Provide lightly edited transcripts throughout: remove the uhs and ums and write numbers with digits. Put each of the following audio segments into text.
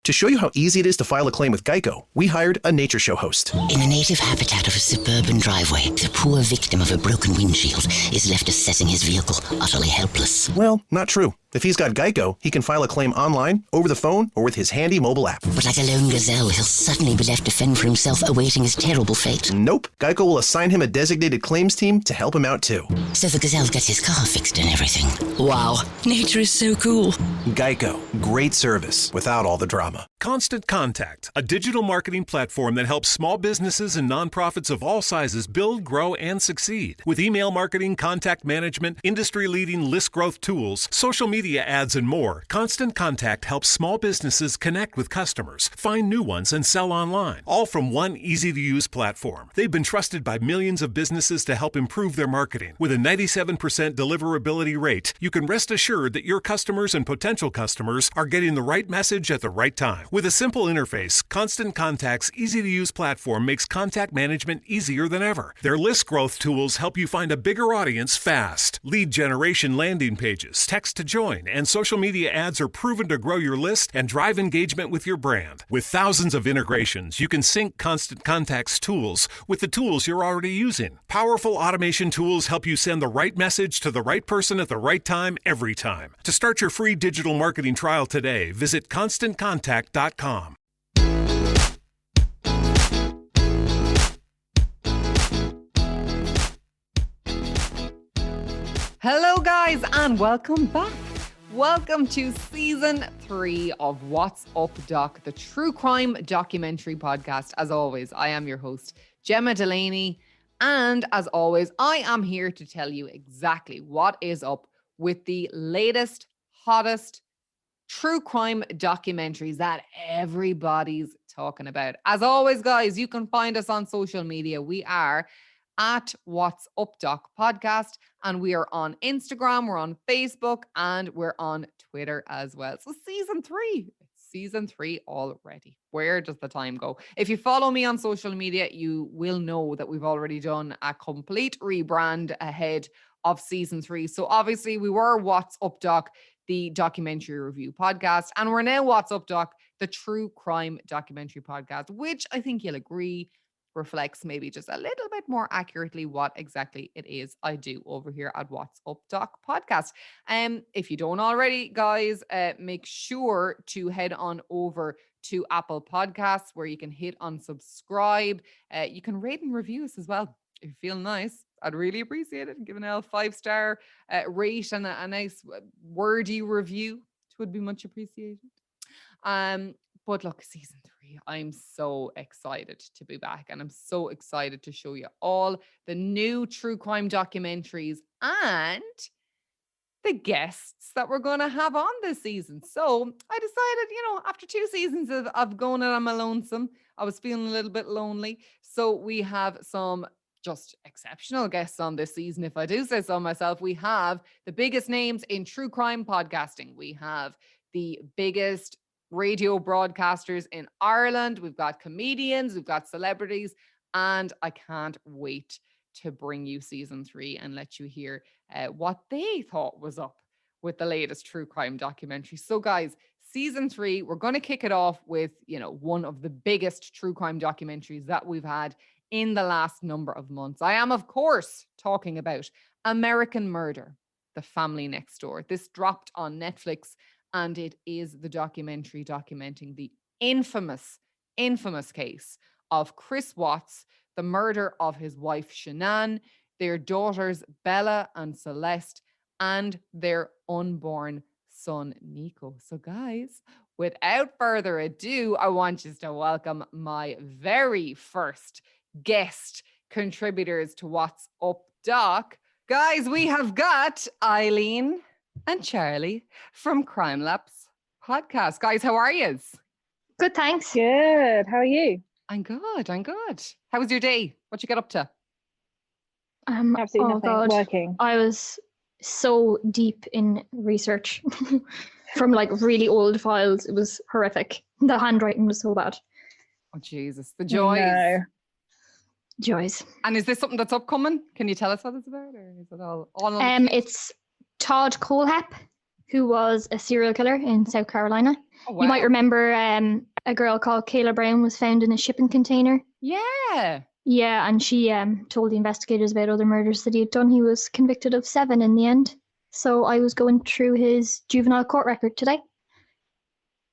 To show you how easy it is to file a claim with Geico, we hired a nature show host. In the native habitat of a suburban driveway, the poor victim of a broken windshield is left assessing his vehicle, utterly helpless. Well, not true. If he's got Geico, he can file a claim online, over the phone, or with his handy mobile app. But like a lone gazelle, he'll suddenly be left to fend for himself, awaiting his terrible fate. Nope. Geico will assign him a designated claims team to help him out too. So the gazelle gets his car fixed and everything. Wow, nature is so cool. Geico. Great service without all the drama. Constant Contact, a digital marketing platform that helps small businesses and nonprofits of all sizes build, grow, and succeed. With email marketing, contact management, industry-leading list growth tools, social media ads, and more, Constant Contact helps small businesses connect with customers, find new ones, and sell online, all from one easy-to-use platform. They've been trusted by millions of businesses to help improve their marketing. With a 97% deliverability rate, you can rest assured that your customers and potential customers are getting the right message at the right time. With a simple interface, Constant Contact's easy-to-use platform makes contact management easier than ever. Their list growth tools help you find a bigger audience fast. Lead generation landing pages, text to join, and social media ads are proven to grow your list and drive engagement with your brand. With thousands of integrations, you can sync Constant Contact's tools with the tools you're already using. Powerful automation tools help you send the right message to the right person at the right time, every time. To start your free digital marketing trial today, visit ConstantContact.com. Hello guys and welcome back. Welcome to season 3 of What's Up Doc, the true crime documentary podcast. As always, I am your host, Gemma Delaney. And as always, I am here to tell you exactly what is up with the latest, hottest true crime documentaries that everybody's talking about. As always, guys, you can find us on social media. We are at What's Up Doc podcast, and we are on Instagram, we're on Facebook, and we're on Twitter as well. So season 3 already. Where does the time go? If you follow me on social media, you will know that we've already done a complete rebrand ahead of season 3. So obviously we were What's Up Doc, the documentary review podcast, and we're now What's Up Doc, the true crime documentary podcast, which I think you'll agree reflects maybe just a little bit more accurately what exactly it is I do over here at What's Up Doc podcast. If you don't already, guys, make sure to head on over to Apple Podcasts where you can hit on subscribe. You can rate and review us as well. If you feel nice, I'd really appreciate it. Give an L 5-star rate and a nice wordy review. It would be much appreciated. But look, season 3, I'm so excited to be back, and I'm so excited to show you all the new true crime documentaries and the guests that we're going to have on this season. So I decided, after 2 seasons of going it on my lonesome, I was feeling a little bit lonely. So we have some just exceptional guests on this season, if I do say so myself. We have the biggest names in true crime podcasting. We have the biggest radio broadcasters in Ireland. We've got comedians, we've got celebrities, and I can't wait to bring you season 3 and let you hear what they thought was up with the latest true crime documentary. So guys, season 3, we're going to kick it off with, one of the biggest true crime documentaries that we've had in the last number of months. I am, of course, talking about American Murder, The Family Next Door. This dropped on Netflix, and it is the documentary documenting the infamous case of Chris Watts, the murder of his wife, Shanann, their daughters, Bella and Celeste, and their unborn son, Nico. So guys, without further ado, I want you to welcome my very first guest contributors to What's Up Doc. Guys, we have got Eileen and Charlie from CrimeLapse podcast. Guys, how are you? Good, thanks. Good. How are you? I'm good. How was your day? What'd you get up to? Absolutely nothing. God. Working. I was so deep in research from really old files. It was horrific. The handwriting was so bad. Oh, Jesus. The joys. No. Joys. And is this something that's upcoming? Can you tell us what it's about? Or is it all on It's Todd Kohlhepp. who was a serial killer in South Carolina. Oh, wow. You might remember a girl called Kayla Brown was found in a shipping container. Yeah. Yeah, and she told the investigators about other murders that he had done. He was convicted of 7 in the end. So I was going through his juvenile court record today.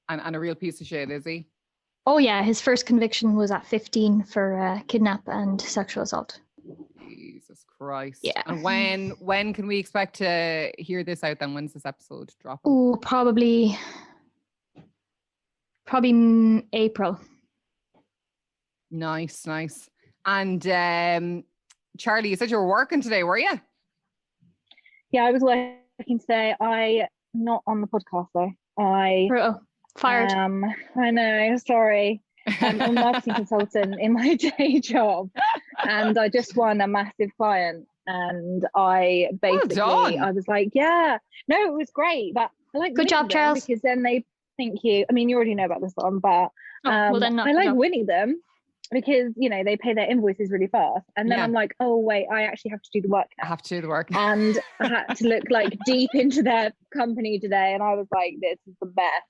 And a real piece of shit, is he? Oh yeah, his first conviction was at 15 for kidnap and sexual assault. Jesus Christ. Yeah. And when can we expect to hear this out then? When's this episode dropping? Oh, probably April. Nice. And Charlie, you said you were working today, were you? Yeah, I was working today. I not on the podcast though. Fired. I know, sorry. I'm a marketing consultant in my day job, and I just won a massive client, and I basically I was like, yeah, no, it was great, but I like good job, Charles, because then they thank you. I mean, you already know about this one, but well, then I like winning them because they pay their invoices really fast, and then I'm like, oh wait, I actually have to do the work now. I have to do the work. And I had to look like deep into their company today, and I was like, this is the best.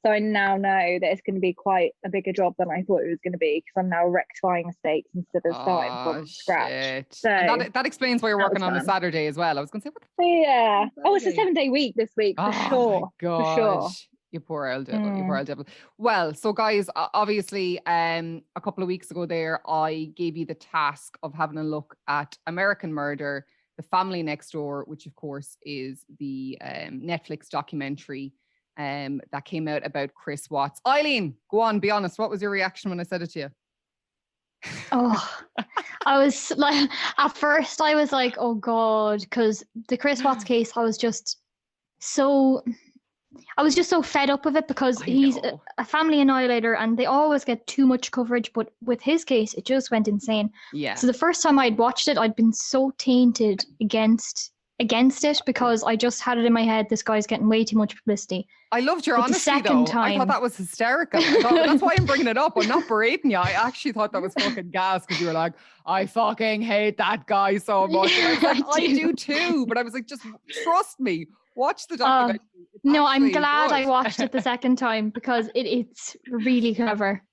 So I now know that it's going to be quite a bigger job than I thought it was going to be, because I'm now rectifying mistakes instead of starting from scratch. So that explains why you're working on a Saturday as well. I was going to say, what the yeah. Oh, it's a 7-day week this week for sure. My gosh. For sure. You poor old devil. You poor old devil. Well, so guys, obviously, a couple of weeks ago there, I gave you the task of having a look at American Murder, The Family Next Door, which of course is the Netflix documentary that came out about Chris Watts. Eileen, go on, be honest. What was your reaction when I said it to you? Oh, I was like, at first I was like, oh God, because the Chris Watts case, I was just so fed up of it, because he's a family annihilator and they always get too much coverage. But with his case, it just went insane. Yeah. So the first time I'd watched it, I'd been so tainted against it, because I just had it in my head, this guy's getting way too much publicity. I loved your but honesty, the second though. time, I thought that was hysterical. That's why I'm bringing it up. I'm not berating you. I actually thought that was fucking gas, because you were like, I fucking hate that guy so much. And I was like, I do too. But I was like, just trust me. Watch the documentary. No, I'm glad I watched it the second time, because it's really clever.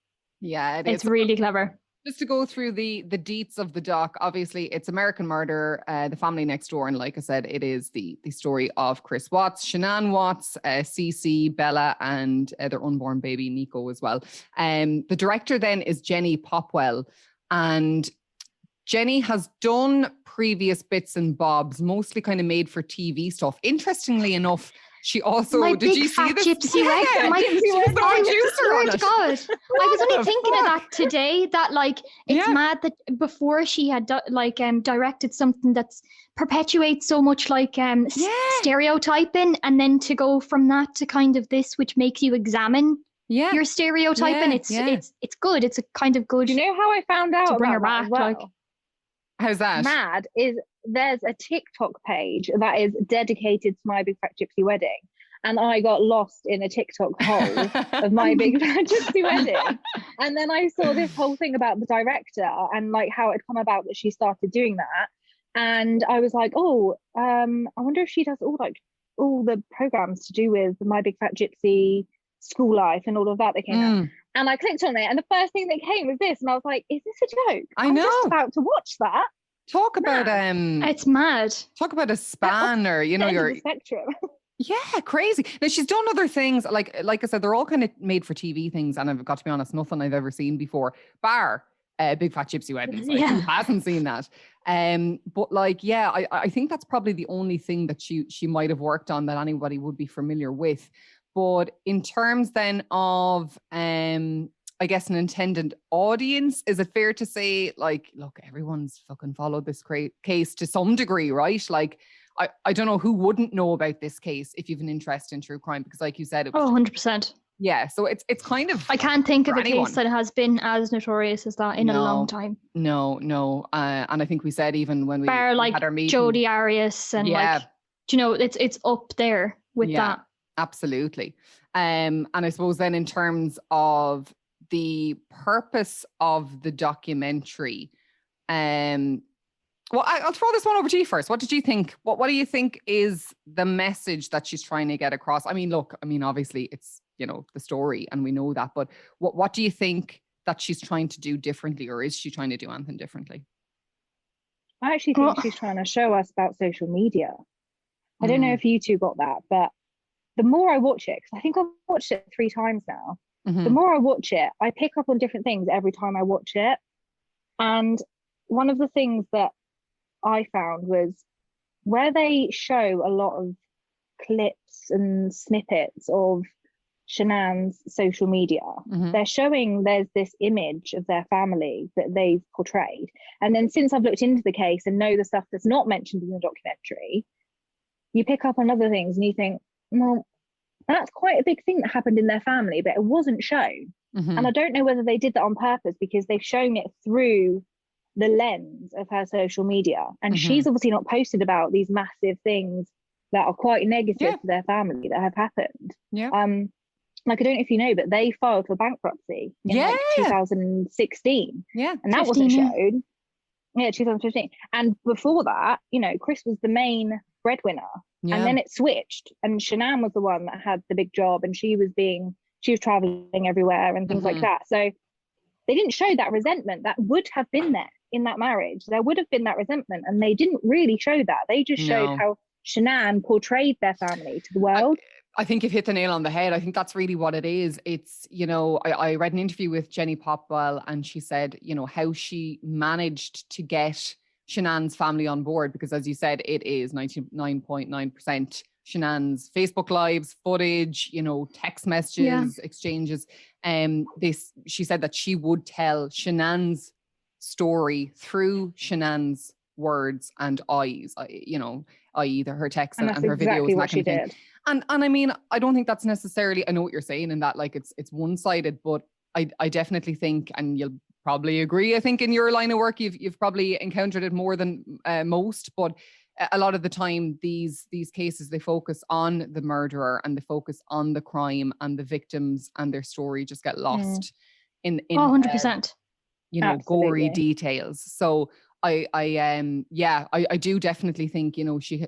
Yeah, it is. It's really clever. Just to go through the deets of the doc, obviously it's American Murder, The Family Next Door, and like I said, it is the story of Chris Watts, Shanann Watts, Cece, Bella, and their unborn baby Nico as well. The director then is Jenny Popwell, and Jenny has done previous bits and bobs, mostly kind of made for TV stuff. Interestingly enough, she also did you see this? Gypsy Wedding. She's the producer on it. God, I was only thinking of that today. That it's mad that before she had directed something that's perpetuates so much stereotyping, and then to go from that to kind of this, which makes you examine your stereotyping. It's good. It's a kind of good. Do you know how I found out to bring her about back? How's that? Mad is there's a TikTok page that is dedicated to My Big Fat Gypsy Wedding, and I got lost in a TikTok hole of My Big Fat Gypsy Wedding, and then I saw this whole thing about the director and how it come about that she started doing that, and I was like, I wonder if she does all the programs to do with My Big Fat Gypsy, School Life, and all of that came out. And I clicked on it, and the first thing that came was this, and I was like, is this a joke? I'm just about to watch that. Talk about it's mad. Talk about a span, or your spectrum. Yeah, crazy. Now she's done other things, like I said, they're all kind of made for TV things, and I've got to be honest, nothing I've ever seen before, bar Big Fat Gypsy Weddings. Who hasn't seen that? But I think that's probably the only thing that she might have worked on that anybody would be familiar with. But in terms then of, I guess, an intended audience, is it fair to say, look, everyone's fucking followed this case to some degree, right? I don't know who wouldn't know about this case if you've an interest in true crime, because like you said, it was 100%. Yeah, so it's kind of... I can't think of a case that has been as notorious as that in a long time. No. And I think we said even when we had our meeting... Jodi Arias and it's up there with that. Absolutely. And I suppose then in terms of the purpose of the documentary, Well, I'll throw this one over to you first. What did you think? What do you think is the message that she's trying to get across? I mean, look, obviously it's, the story and we know that, but what do you think that she's trying to do differently, or is she trying to do anything differently? I actually think she's trying to show us about social media. I don't know if you two got that, but the more I watch it, because I think I've watched it 3 times now, the more I watch it, I pick up on different things every time I watch it. And one of the things that I found was where they show a lot of clips and snippets of Shanann's social media, they're showing there's this image of their family that they've portrayed. And then since I've looked into the case and know the stuff that's not mentioned in the documentary, you pick up on other things and you think, well, that's quite a big thing that happened in their family, but it wasn't shown. And I don't know whether they did that on purpose, because they've shown it through the lens of her social media. And she's obviously not posted about these massive things that are quite negative to their family that have happened. Like, I don't know if you know, but they filed for bankruptcy in 2016. And that wasn't shown. 2015. And before that, Chris was the main breadwinner. And then it switched. And Shanann was the one that had the big job, and she was traveling everywhere and things like that. So they didn't show that resentment that would have been there in that marriage. There would have been that resentment, and they didn't really show that. They just showed how Shanann portrayed their family to the world. I think you've hit the nail on the head. I think that's really what it is. It's, I read an interview with Jenny Popwell, and she said, how she managed to get Shanann's family on board, because as you said, it is 99.9% Shanann's Facebook lives, footage, text messages, exchanges. She said that she would tell Shanann's story through Shanann's words and eyes, i.e. her text and her videos and that kind of thing. And I mean, I don't think that's necessarily, I know what you're saying in that, like, it's one-sided, but I definitely think, and you'll probably agree, I think in your line of work, you've probably encountered it more than most, but a lot of the time, these cases, they focus on the murderer and they focus on the crime, and the victims and their story just get lost in 100%. Gory details. So I do definitely think,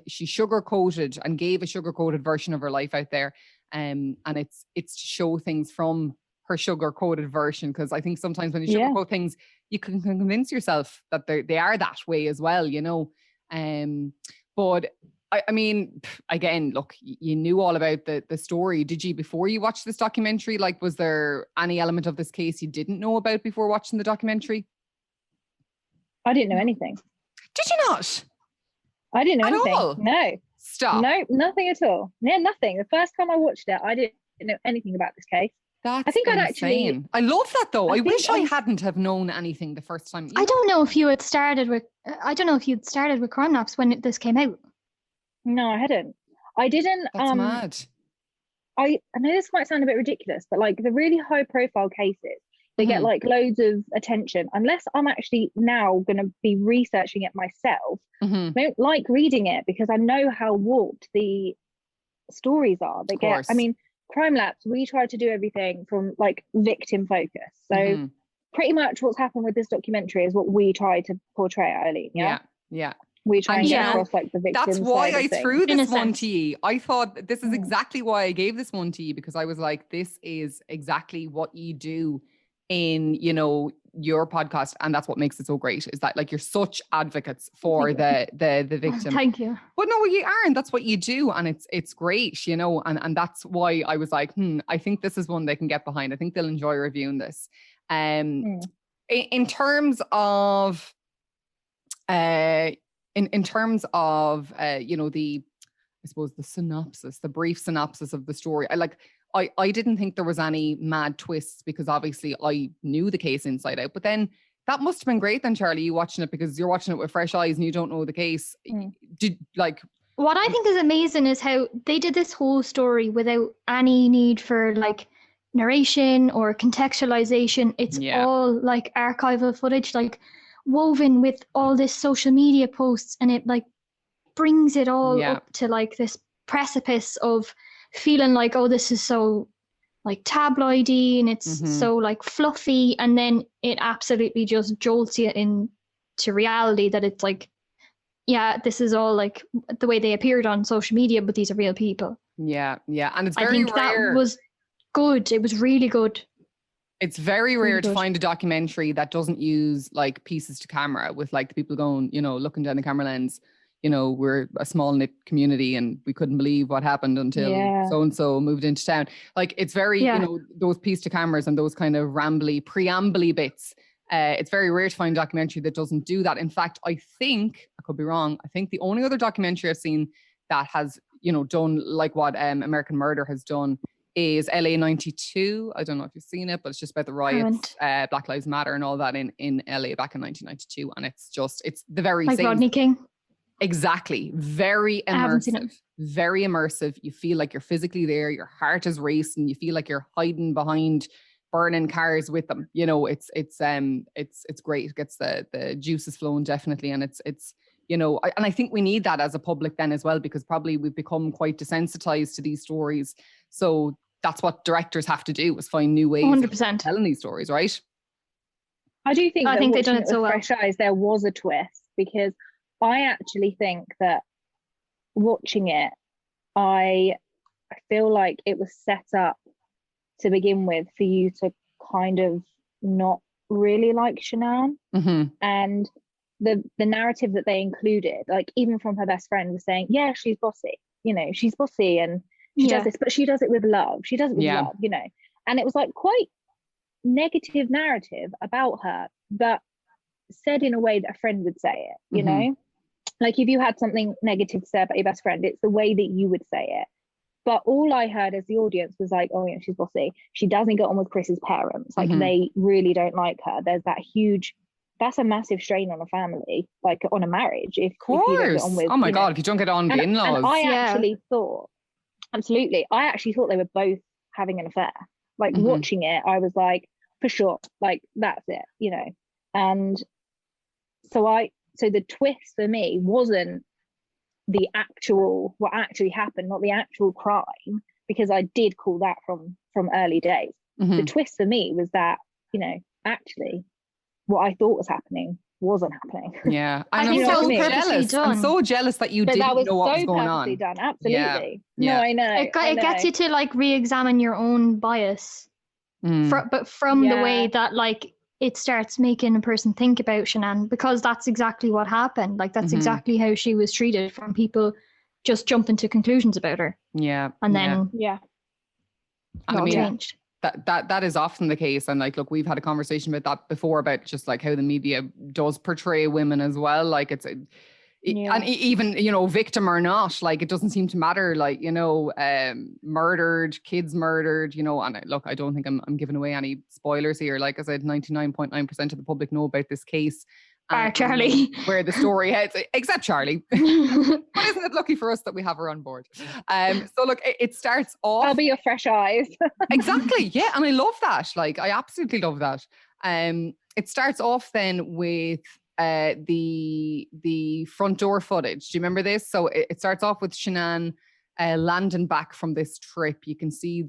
she sugar-coated and gave a sugar-coated version of her life out there. And it's to show things from her sugar-coated version, because I think sometimes when you sugarcoat things, you can convince yourself that they are that way as well, but I mean, again, look, you knew all about the story. Did you, before you watched this documentary? Like, was there any element of this case you didn't know about before watching the documentary? I didn't know anything. Did you not? I didn't know anything. All? No. Stop. No, nothing at all. Yeah, nothing. The first time I watched it, I didn't know anything about this case. I think insane. I love that though. I wish I hadn't have known anything the first time. I don't know if you had started with CrimeLapse when this came out. No, I hadn't. I didn't. That's mad. I know this might sound a bit ridiculous, but like the really high profile cases, they get like loads of attention. Unless I'm actually now going to be researching it myself, I don't like reading it because I know how warped the stories are. They get. I mean, CrimeLapse, we try to do everything from like victim focus. So pretty much what's happened with this documentary is what we try to portray, Eileen. Yeah. We try and get across like the victim. That's why I threw this one to you. I thought this is exactly why I gave this one to you, because I was like, this is exactly what you do in, your podcast, and that's what makes it so great, is that like you're such advocates for the victim. Thank you. But no, you aren't. That's what you do, and it's great, and that's why I was like, I think this is one they can get behind. I think they'll enjoy reviewing this. In terms of in terms of the, I suppose, the brief synopsis of the story, I didn't think there was any mad twists, because obviously I knew the case inside out. But then that must have been great then, Charlie, you watching it, because you're watching it with fresh eyes and you don't know the case. What I think is amazing is how they did this whole story without any need for like narration or contextualization. It's all like archival footage, like woven with all this social media posts, and it like brings it all up to like this precipice of feeling like, oh, this is so like tabloidy and it's so like fluffy, and then it absolutely just jolts you into reality that it's like yeah, this is all like the way they appeared on social media, but these are real people. Yeah, and it's I very think rare. that was good. It was really good. It's very rare Really to good. find a documentary that doesn't use like pieces to camera with like the people going, you know, looking down the camera lens. You know, we're a small knit community and we couldn't believe what happened until so-and-so moved into town. Like it's very, you know, those piece to cameras and those kind of rambly, preambly bits. It's very rare to find a documentary that doesn't do that. In fact, I think, I could be wrong, I think the only other documentary I've seen that has, you know, done like what American Murder has done is LA 92. I don't know if you've seen it, but it's just about the riots, Black Lives Matter and all that in LA back in 1992. And it's the very like same. Rodney King. Exactly. Very immersive. Very immersive. You feel like you're physically there. Your heart is racing. You feel like you're hiding behind burning cars with them. You know, it's great. It gets the juices flowing definitely. And it's you know, and I think we need that as a public then as well, because probably we've become quite desensitized to these stories. So that's what directors have to do, is find new ways 100%. of telling these stories, right? I do think I think they've done it so well. Fresh Eyes, there was a twist, because I actually think that watching it, I feel like it was set up to begin with for you to kind of not really like Shanann. And the narrative that they included, like even from her best friend, was saying, yeah, she's bossy, you know, she's bossy and she does this, but she does it with love. She does it with love, you know. And it was like quite negative narrative about her, but said in a way that a friend would say it, you know. Like if you had something negative to say about your best friend, it's the way that you would say it. But all I heard as the audience was like, oh, yeah, she's bossy. She doesn't get on with Chris's parents. Like they really don't like her. There's that huge, that's a massive strain on a family, like on a marriage. If you don't get on with, oh my God, if you don't get on the in-laws. And I actually thought, absolutely, I actually thought they were both having an affair. Like watching it, I was like, for sure, like that's it, you know. And so the twist for me wasn't what actually happened, not the actual crime, because I did call that from early days. The twist for me was that, you know, actually what I thought was happening wasn't happening. Yeah, I think that was purposely done. I'm so jealous that you didn't know what was going on. Done. Absolutely. Yeah. No, I know. It gets you to like re-examine your own bias, but from the way that like it starts making a person think about Shanann, because that's exactly what happened. Like that's exactly how she was treated, from people just jumping to conclusions about her. Yeah. And then I mean, changed. That is often the case. And like, look, we've had a conversation about that before, about just like how the media does portray women as well. Like it's and even, you know, victim or not, like it doesn't seem to matter. Like, you know, murdered, kids murdered, you know, and look, I don't think I'm giving away any spoilers here. Like I said, 99.9% of the public know about this case. Charlie. Where the story heads, except Charlie. But isn't it lucky for us that we have her on board? So look, it starts off. I'll be your fresh eyes. Exactly, yeah, and I love that. Like, I absolutely love that. It starts off then with the front door footage. Do you remember this? So it starts off with Shanann landing back from this trip. You can see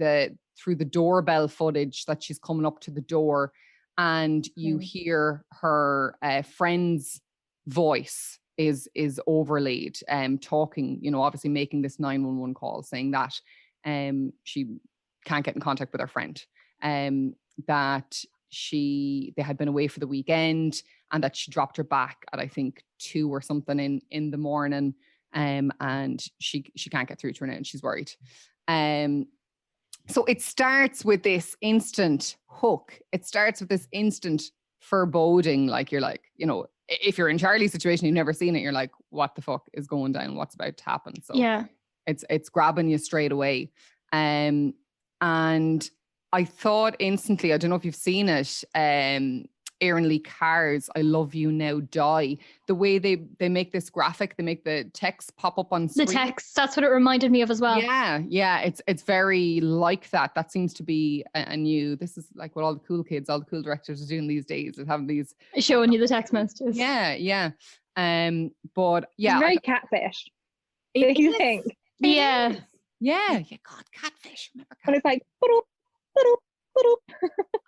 through the doorbell footage that she's coming up to the door. And you hear her friend's voice is overlaid, talking, you know, obviously making this 911 call, saying that she can't get in contact with her friend, that they had been away for the weekend, and that she dropped her back at I think 2 or something in the morning, and she can't get through to her now, and she's worried. So it starts with this instant hook. It starts with this instant foreboding. Like, you're like, you know, if you're in Charlie's situation, you've never seen it, you're like, what the fuck is going down? What's about to happen? So yeah, it's grabbing you straight away. And I thought instantly, I don't know if you've seen it, Erin Lee Carr's I Love You Now Die. The way they make this graphic, they make the text pop up on screen. The text, that's what it reminded me of as well. Yeah, it's very like that. That seems to be a new, this is like what all the cool kids, all the cool directors are doing these days, is having these. Showing you the text messages. Yeah. But yeah. It's very catfish. What do you think? Yeah. Yeah, God, catfish. Remember catfish. And it's like,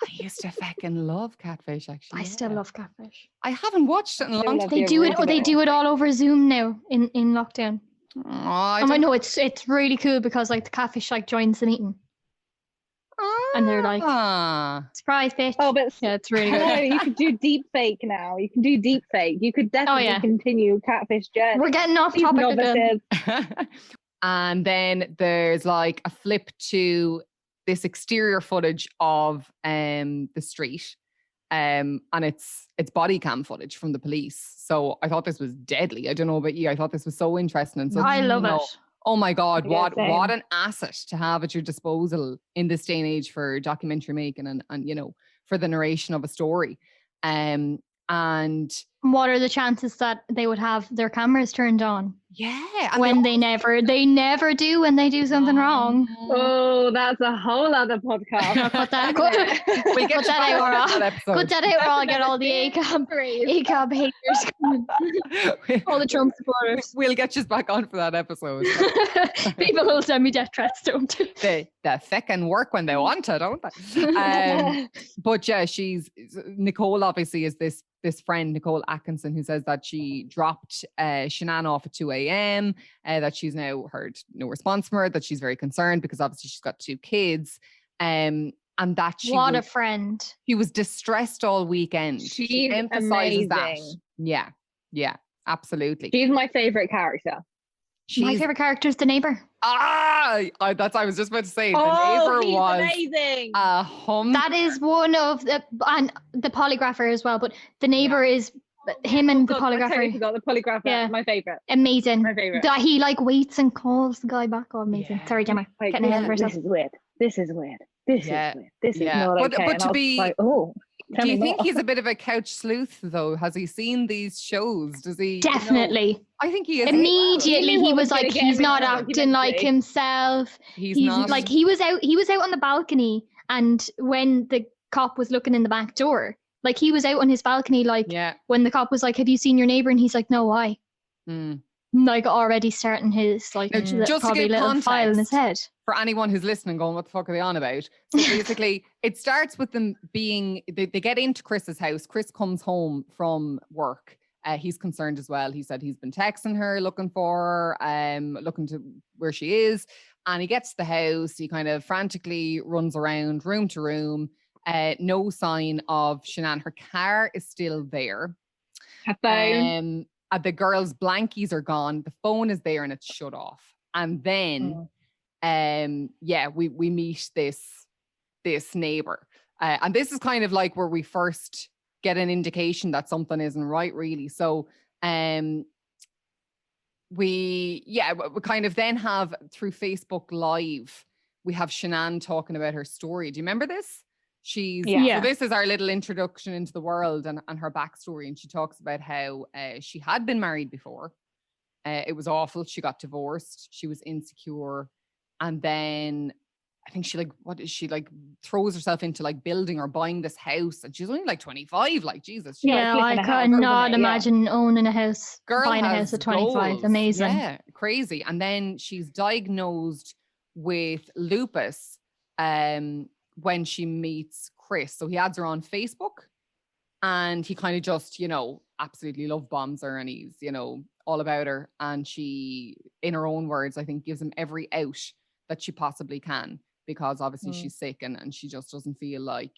I used to fucking love Catfish, actually. I still love Catfish. I haven't watched it in a Still long love time. They the do it. Oh, they original. do it all over Zoom now in lockdown. Oh, I I don't know it's really cool because like the Catfish like joins the meeting and they're like, Ah. surprise, bitch. Oh, but Yeah, it's really no, good. you could do deep fake now. You can do deep fake. You could definitely yeah. continue Catfish journey. We're getting off These topic again. novices. And then there's like a flip to this exterior footage of the street. And it's body cam footage from the police. So I thought this was deadly. I don't know about you. I thought this was so interesting and so I love it. oh my God, Yeah, what same. an asset to have at your disposal in this day and age for documentary making and you know, for the narration of a story. And What are the chances that they would have their cameras turned on yeah, and when they never do when they do something wrong? Oh, that's a whole other podcast. Put that, We'll get put you that back out, on Raw. that episode. Put that out, or I'll get all the ACAB haters coming. All the Trump supporters. We'll get you back on for that episode. People will send me death threats, don't They fucking work when they want to, don't they? But yeah, Nicole obviously is this friend, Nicole Atkinson, who says that she dropped Shanann off at 2 a.m, that she's now heard no response from her, that she's very concerned because obviously she's got 2 kids. And that What a friend. She was distressed all weekend. She She's emphasizes that. amazing. Yeah, absolutely. She's my favorite character. My favorite character is the neighbor. I was just about to say, the Oh, neighbor he's was amazing. a hum. That is one of the polygrapher as well, but the neighbor is him and the God, I totally polygrapher. forgot the polygrapher. Yeah. My favorite. Amazing. My favorite. That he like waits and calls the guy back. Oh, amazing. Yeah. Sorry, Gemma. Like, Getting ahead of this ourselves. is weird. This is weird. This Yeah. is weird. This is Yeah. not But- okay. but And to I was be- like, oh, tell Do you me think more. he's a bit of a couch sleuth though? Has he seen these shows? Does he? Definitely. I think he is. Immediately, Well, he you was know what like, was gonna he's get him not in the acting like documentary. himself. He's He's not. like he was out on the balcony, and when the cop was looking in the back door, like he was out on his balcony, like Yeah. when the cop was like, "Have you seen your neighbor?" And he's like, "No, why?" Mm. Like already starting his like Now, just to probably give little file in his head. For anyone who's listening, going, "What the fuck are they on about?" So basically, it starts with them being. They get into Chris's house. Chris comes home from work. He's concerned as well. He said he's been texting her, looking for her, looking to where she is. And he gets to the house. He kind of frantically runs around room to room. No sign of Shanann. Her car is still there. Her phone. The girls' blankies are gone. The phone is there and it's shut off. And then, we meet this neighbor. And this is kind of like where we first get an indication that something isn't right, really. So we kind of then have through Facebook Live, we have Shanann talking about her story. Do you remember this? Yeah. So this is our little introduction into the world and her backstory. And she talks about how she had been married before. It was awful. She got divorced. She was insecure. And then I think she throws herself into like building or buying this house. And she's only like 25, like Jesus. She Yeah, I flipping a could house, not isn't it? Yeah. imagine owning a house, buying a has house at 25. goals. Amazing. Yeah, crazy. And then she's diagnosed with lupus when she meets Chris. So he adds her on Facebook and he kind of just, absolutely love bombs her and he's, all about her. And she, in her own words, I think gives him every out that she possibly can because obviously she's sick and she just doesn't feel like,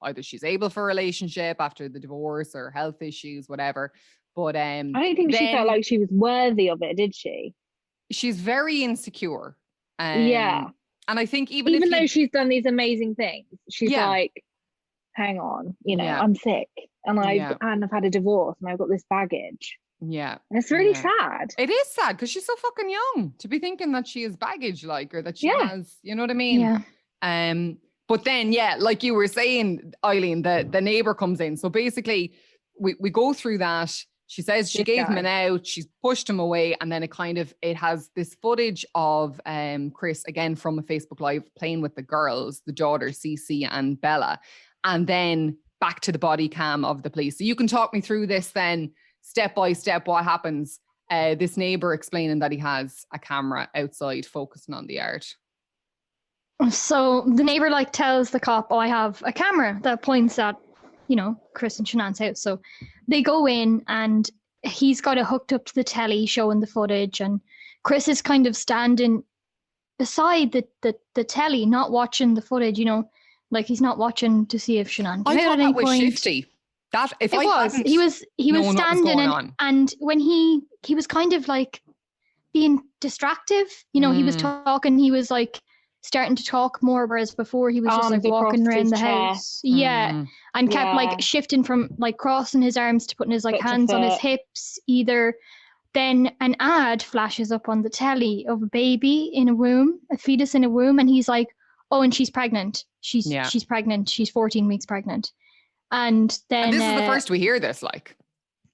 either she's able for a relationship after the divorce or health issues, whatever. But I don't think she felt like she was worthy of it, did she? She's very insecure. Yeah. And I think even though she's done these amazing things, she's like, hang on, I'm sick and I've had a divorce and I've got this baggage. Yeah. And it's really sad. It is sad because she's so fucking young to be thinking that she is baggage, or that she has, you know what I mean? Yeah. But then, like you were saying, Eileen, the neighbor comes in. So basically we go through that. She says she gave him an out, she's pushed him away, and then it has this footage of Chris, again from a Facebook Live, playing with the girls, the daughter, Cece and Bella, and then back to the body cam of the police. So you can talk me through this then, step by step, what happens. This neighbor explaining that he has a camera outside focusing on the art. So the neighbor like tells the cop, "Oh, I have a camera that points at, Chris and Shanann's house." So they go in and he's got it hooked up to the telly showing the footage, and Chris is kind of standing beside the telly, not watching the footage, like he's not watching to see if Shanann I came out thought at any that was point. shifty. That if It I was. hadn't He was known what standing going on. and when he was kind of like being distractive, he was talking, he was like starting to talk more, whereas before he was just like Arms walking across around his the chair. house. Yeah. And kept Yeah. like shifting from like crossing his arms to putting his like Foot to hands on his foot. hips either. Then an ad flashes up on the telly of a baby in a womb, a fetus in a womb, and he's like, "Oh, and she's pregnant. She's pregnant. She's 14 weeks pregnant." And then And this is the first we hear this, like.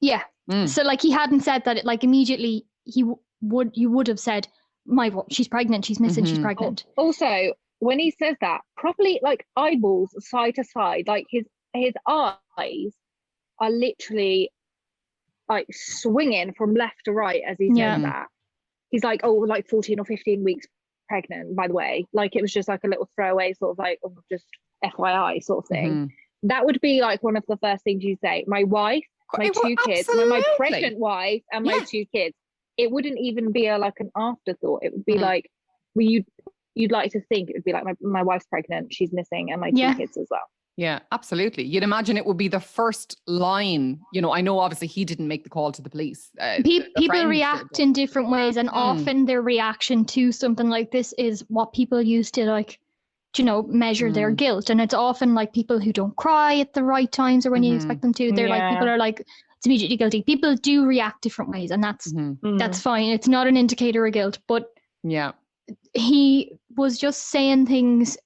yeah. So like he hadn't said that, like immediately you would have said, she's pregnant, she's missing, she's pregnant. Also, when he says that, properly like eyeballs side to side, like his eyes are literally like swinging from left to right as he says that. He's like, "Oh, like 14 or 15 weeks pregnant, by the way." Like it was just like a little throwaway sort of like, "Oh, just FYI" sort of thing. That would be like one of the first things you say. My wife, my two kids, my pregnant wife and my two kids. It wouldn't even be like an afterthought. It would be like, you'd like to think it would be like my wife's pregnant, she's missing, and my two kids as well. Yeah, absolutely. You'd imagine it would be the first line. I know obviously he didn't make the call to the police. People react in different ways, and often their reaction to something like this is what people use to like, measure their guilt. And it's often like people who don't cry at the right times or when you expect them to. They're like, people are like, it's immediately guilty. People do react different ways, and that's fine. It's not an indicator of guilt, but he was just saying things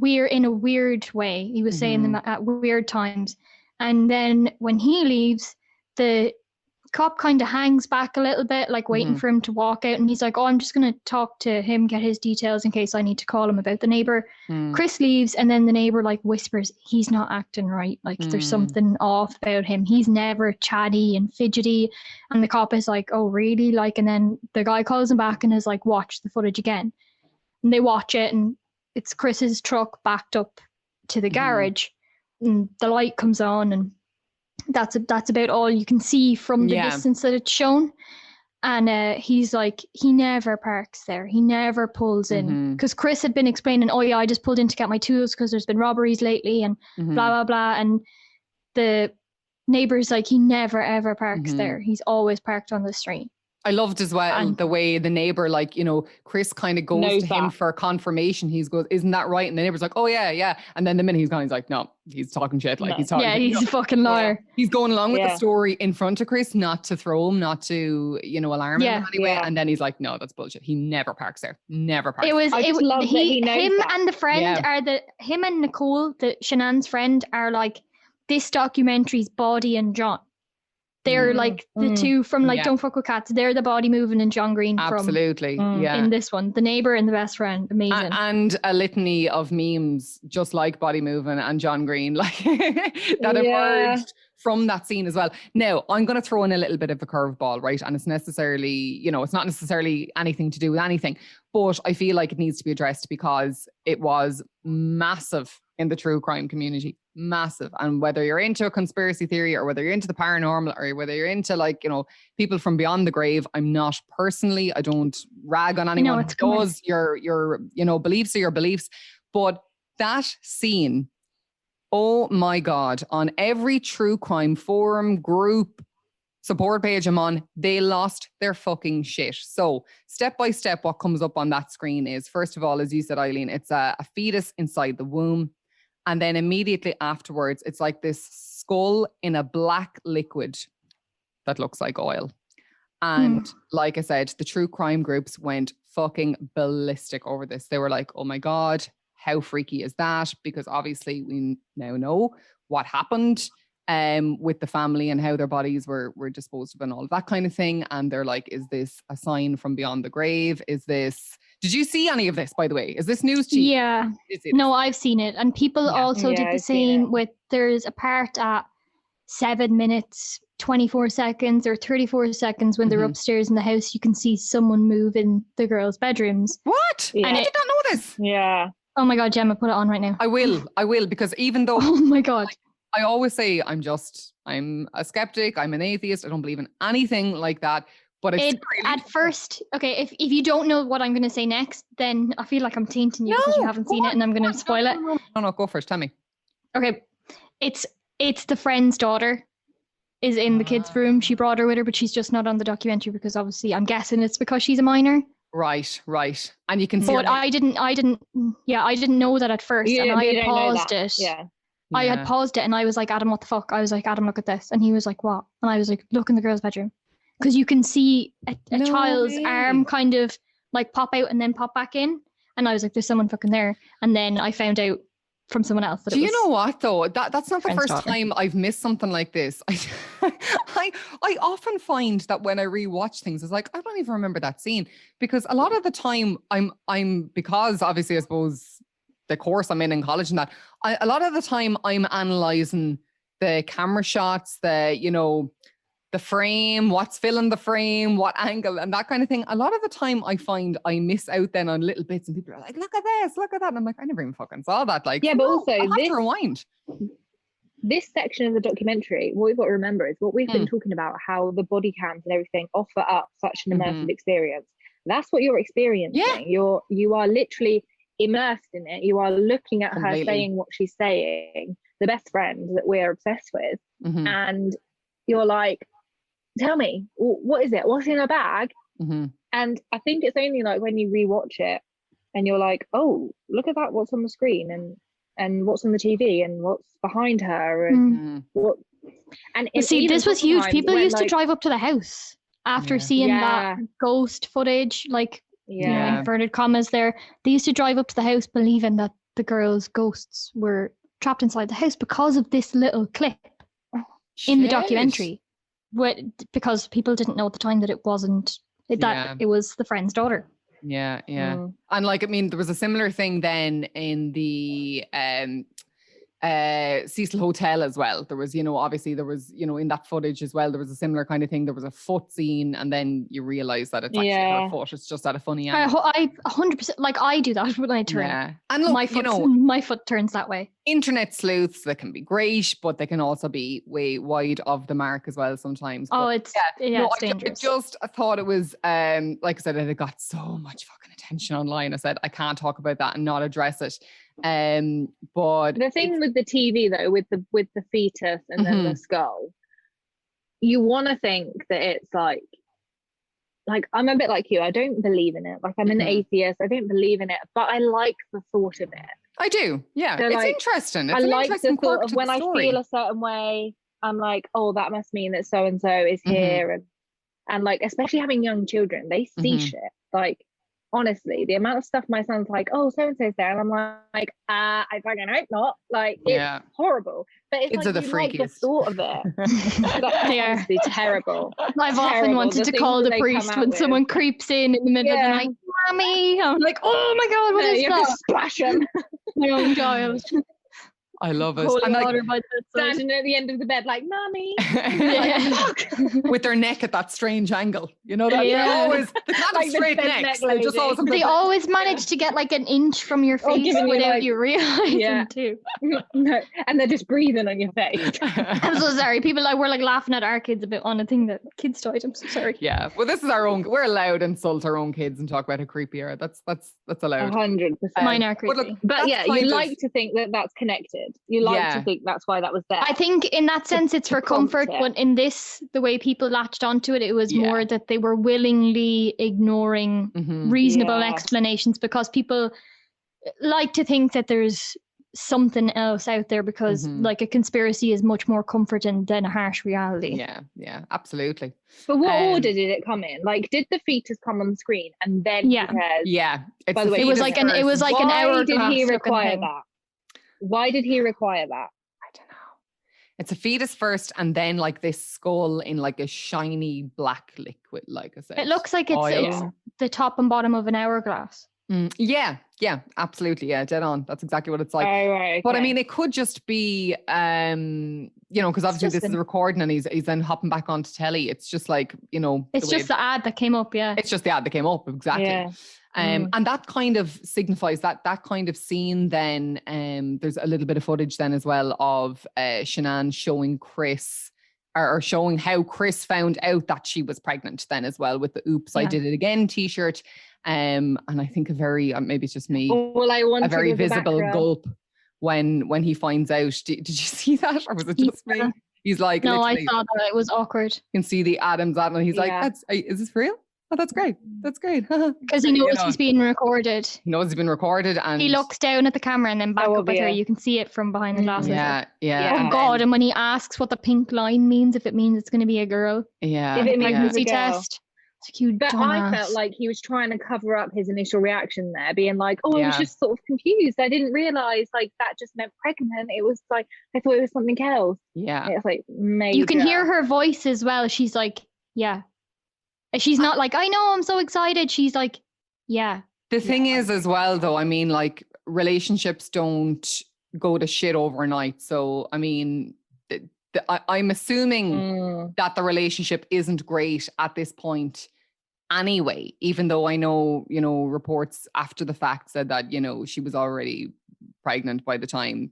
in a weird way. He was saying them at weird times. And then when he leaves, the cop kind of hangs back a little bit, like waiting for him to walk out. And he's like, "Oh, I'm just going to talk to him, get his details in case I need to call him about the neighbor." Chris leaves, and then the neighbor like whispers, "He's not acting right. Like there's something off about him. He's never chatty and fidgety." And the cop is like, "Oh, really?" Like, and then the guy calls him back and is like, "Watch the footage again." And they watch it, and it's Chris's truck backed up to the garage, and the light comes on, and that's about all you can see from the distance that it's shown. And he's like, he never parks there. He never pulls in, because Chris had been explaining, "Oh yeah, I just pulled in to get my tools because there's been robberies lately," and blah blah blah. And the neighbor's like, he never ever parks there. He's always parked on the street. I loved as well the way the neighbor, like, Chris kind of goes to him for confirmation. He goes, "Isn't that right?" And the neighbor's like, "Oh yeah, yeah." And then the minute he's gone, he's like, "No, he's talking shit." Like he's talking. Yeah, he's a fucking liar. He's going along with the story in front of Chris, not to throw him, not to, alarm him anyway. And then he's like, "No, that's bullshit. He never parks there. Never parks." It was he knows him that. and the friend him and Nicole, the Shanann's friend, are like this documentary's Body and John. They're like the two from like Don't Fuck with Cats. They're the body moving and John Green absolutely in this one. The neighbor and the best friend, amazing. And a litany of memes just like Body Moving and John Green, like that emerged from that scene as well. Now I'm going to throw in a little bit of a curveball, right? And it's necessarily, it's not necessarily anything to do with anything, but I feel like it needs to be addressed because it was massive in the true crime community. Massive. And whether you're into a conspiracy theory or whether you're into the paranormal or whether you're into like, people from beyond the grave, I'm not personally, I don't rag on anyone who does. Your beliefs are your beliefs. But that scene, oh my God, on every true crime forum, group, support page I'm on, they lost their fucking shit. So step by step, what comes up on that screen is, first of all, as you said, Eileen, it's a fetus inside the womb. And then immediately afterwards, it's like this skull in a black liquid that looks like oil. And like I said, the true crime groups went fucking ballistic over this. They were like, "Oh my God, how freaky is that?" Because obviously we now know what happened with the family and how their bodies were disposed of and all of that kind of thing. And they're like, is this a sign from beyond the grave? Did you see any of this, by the way? Is this news to you? Yeah. No, I've seen it. And people also did the same with, there's a part at 7 minutes 24 seconds or 34 seconds when they're upstairs in the house, you can see someone move in the girls' bedrooms. What? Yeah. I did not know this. Yeah. Oh my God, Gemma, put it on right now. I will, because even though Oh my God. I always say I'm a skeptic, I'm an atheist, I don't believe in anything like that. But it's at first, okay, if you don't know what I'm going to say next, then I feel like I'm tainting you because you haven't seen it and I'm going to spoil it. No, go first. Tell me. Okay, it's the friend's daughter is in the kids' room. She brought her with her, but she's just not on the documentary because obviously I'm guessing it's because she's a minor. Right. And you can see. But I didn't know that at first, and I had paused it. Yeah. I had paused it, and I was like, Adam, what the fuck? I was like, Adam, look at this, and he was like, what? And I was like, look in the girls' bedroom, because you can see a child's arm kind of like pop out and then pop back in, and I was like, there's someone fucking there, and then I found out from someone else that. Do you know what though? That's not the first time I've missed something like this. I often find that when I rewatch things, it's like I don't even remember that scene, because a lot of the time I'm because obviously I suppose the course I'm in college and that a lot of the time I'm analyzing the camera shots, the frame, what's filling the frame, what angle, and that kind of thing. A lot of the time I find I miss out then on little bits, and people are like, look at this, look at that. And I'm like, I never even fucking saw that. Like, yeah, but also I'll have to rewind. This section of the documentary, what we've got to remember is what we've been talking about, how the body cams and everything offer up such an immersive experience. That's what you're experiencing. Yeah. You are literally immersed in it. You are looking at her saying what she's saying, the best friend that we're obsessed with. And you're like, tell me, what is it? What's in her bag? And I think it's only like when you rewatch it and you're like, oh, look at that, what's on the screen and what's on the TV and what's behind her and what. And see, this was huge. People used to drive up to the house after seeing that ghost footage, like inverted commas there. They used to drive up to the house believing that the girls' ghosts were trapped inside the house because of this little clip in the documentary. Because people didn't know at the time that it wasn't it was the friend's daughter. And like, I mean, there was a similar thing then in the Cecil Hotel as well. There was, obviously there was, in that footage as well, there was a similar kind of thing. There was a foot scene, and then you realize that it's actually her foot. It's just at a funny angle. I 100%, like I do that when I turn. Yeah. And look, my foot turns that way. Internet sleuths, that can be great, but they can also be way wide of the mark as well sometimes. Oh, but, it's dangerous. I thought it was, like I said, it got so much fucking attention online. I said, I can't talk about that and not address it. But the thing with the TV though, with the fetus and then the skull, you want to think that it's like I'm a bit like you. I don't believe in it. Like I'm an atheist. I don't believe in it, but I like the thought of it. I do. Yeah, so it's interesting. It's I like the thought of when I story. feel a certain way. I'm like, oh, that must mean that so and so is here, and like, especially having young children, they see shit. Like, honestly, the amount of stuff my son's like, oh, so and so's there, and I'm like, I fucking hope not. Like, it's horrible. But it's kids like, are the freakiest. like the thought of it. They are honestly terrible. I've often wanted to call the priest when someone creeps in the middle of the night, Mommy. I'm like, oh my God, what is you that? have to splash them. My own child. I love it. And like, standing at the end of the bed like, Mommy. With their neck at that strange angle. You know that? They can't have like straight necks. They always manage to get like an inch from your face without you realizing too. No, and they're just breathing on your face. I'm so sorry. People were like laughing at our kids a bit on a thing that kids died. I'm so sorry. Yeah. Well, this is our own. We're allowed to insult our own kids and talk about how creepy they are. That's allowed. 100%. Mine are creepy. But yeah, you like to think that that's connected. You like to think that's why that was there. I think in that sense it's for comfort, but in this, the way people latched onto it, it was more that they were willingly ignoring reasonable explanations, because people like to think that there's something else out there, because like a conspiracy is much more comforting than a harsh reality. Yeah, absolutely. But what order did it come in? Like, did the fetus come on the screen and then he says, by the way, it was like an hour. Why did he require that? Why did he require that? I don't know. It's a fetus first, and then like this skull in like a shiny black liquid, like I said. It looks like it's the top and bottom of an hourglass. Yeah, absolutely. Yeah, dead on. That's exactly what it's like. Oh, right, But I okay. mean, it could just be, because obviously this is a recording and he's then hopping back onto telly. It's just like, It's just the ad that came up, yeah. It's just the ad that came up, exactly. Yeah. And that kind of signifies that kind of scene then, there's a little bit of footage then as well of Shanann showing Chris, or showing how Chris found out that she was pregnant then as well, with the "Oops, I Did It Again" t-shirt. And I think a very, maybe it's just me, a very visible gulp when he finds out. Did you see that, or was it just me? He's like, no, I saw that. It was awkward. You can see the Adam's ad, and he's like, is this real? Oh, that's great. That's great. Because he knows he's being recorded. He knows he's been recorded, and he looks down at the camera and then back up at her. You can see it from behind the glasses. Yeah. Oh God! And when he asks what the pink line means, if it means it's going to be a girl, if it means pregnancy test. But I felt like he was trying to cover up his initial reaction there, being like, I was just sort of confused. I didn't realise like that just meant pregnant. It was like, I thought it was something else. Yeah. It's like major. You can hear her voice as well. She's like, yeah. She's not like, I know, I'm so excited. She's like, yeah. The thing is as well, though, I mean, like, relationships don't go to shit overnight. So, I mean, I'm assuming that the relationship isn't great at this point anyway, even though I know, reports after the fact said that, she was already pregnant by the time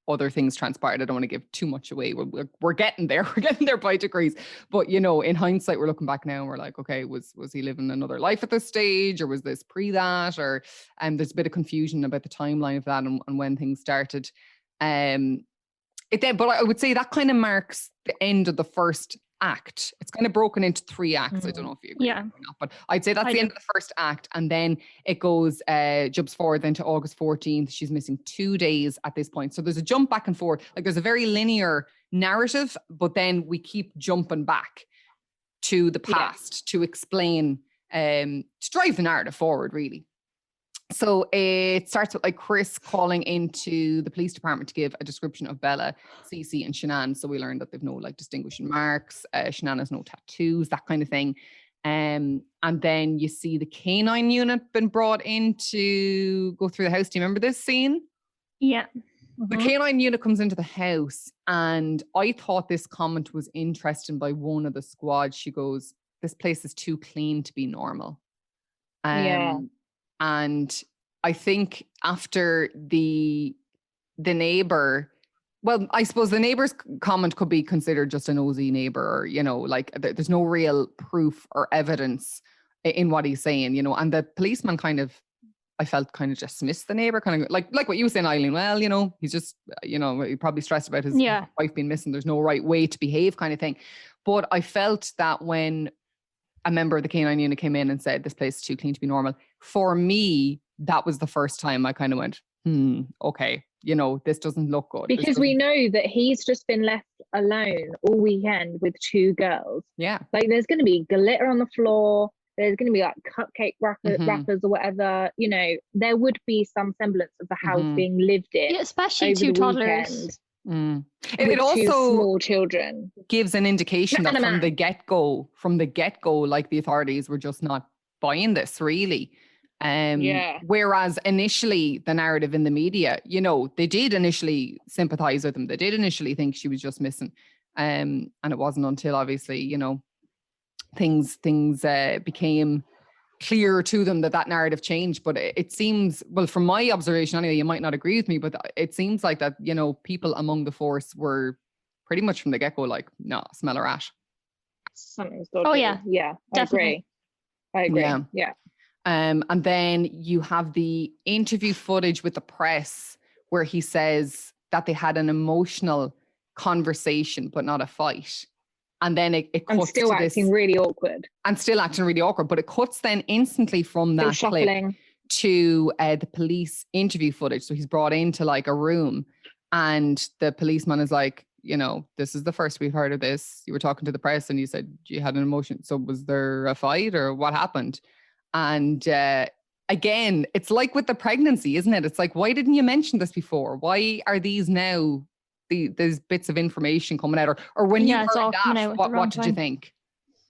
other things transpired. I don't want to give too much away. We're getting there. We're getting there by degrees. But, in hindsight, we're looking back now and we're like, okay, was he living another life at this stage, or was this pre that? Or there's a bit of confusion about the timeline of that and when things started. But I would say that kind of marks the end of the first act. It's kind of broken into 3 acts. I don't know if you agree or not, but I'd say that's the end of the first act, and then it goes jumps forward then to August 14th. She's missing 2 days at this point, so there's a jump back and forth. Like, there's a very linear narrative, but then we keep jumping back to the past to explain, to drive the narrative forward, really. So it starts with like Chris calling into the police department to give a description of Bella, Cece, and Shanann. So we learned that they've no like distinguishing marks. Shanann has no tattoos, that kind of thing. And then you see the canine unit been brought in to go through the house. Do you remember this scene? Yeah. The canine unit comes into the house, and I thought this comment was interesting by one of the squad. She goes, "This place is too clean to be normal." And I think after the neighbor, well, I suppose the neighbor's comment could be considered just a nosy neighbor, or, like there's no real proof or evidence in what he's saying, and the policeman I felt kind of dismissed the neighbor, kind of like what you were saying, Eileen. Well, he's just, he probably stressed about his wife being missing. There's no right way to behave, kind of thing. But I felt that when a member of the canine unit came in and said, "This place is too clean to be normal," for me, that was the first time I kind of went, okay, this doesn't look good. Because we know that he's just been left alone all weekend with 2 girls. Yeah. Like, there's going to be glitter on the floor. There's going to be like cupcake wrappers or whatever. There would be some semblance of the house being lived in. Yeah, especially 2 toddlers. It also 2 small children gives an indication that from the get-go, like, the authorities were just not buying this, really. Whereas initially the narrative in the media, they did initially sympathize with him. They did initially think she was just missing. And it wasn't until obviously, things became clear to them that narrative changed. But it seems, well, from my observation anyway, you might not agree with me, but it seems like that, people among the force were pretty much from the get-go like, no, smell a rat. Something's dodgy. Oh yeah. Yeah, definitely. I agree. Yeah. And then you have the interview footage with the press where he says that they had an emotional conversation, but not a fight. And then it cuts and still to acting really awkward. And still acting really awkward. But it cuts then instantly from that clip to the police interview footage. So he's brought into like a room, and the policeman is like, this is the first we've heard of this. You were talking to the press and you said you had an emotion. So was there a fight or what happened? And again, it's like with the pregnancy, isn't it? It's like, why didn't you mention this before? Why are these now these bits of information coming out? Or when you heard that, what did you think?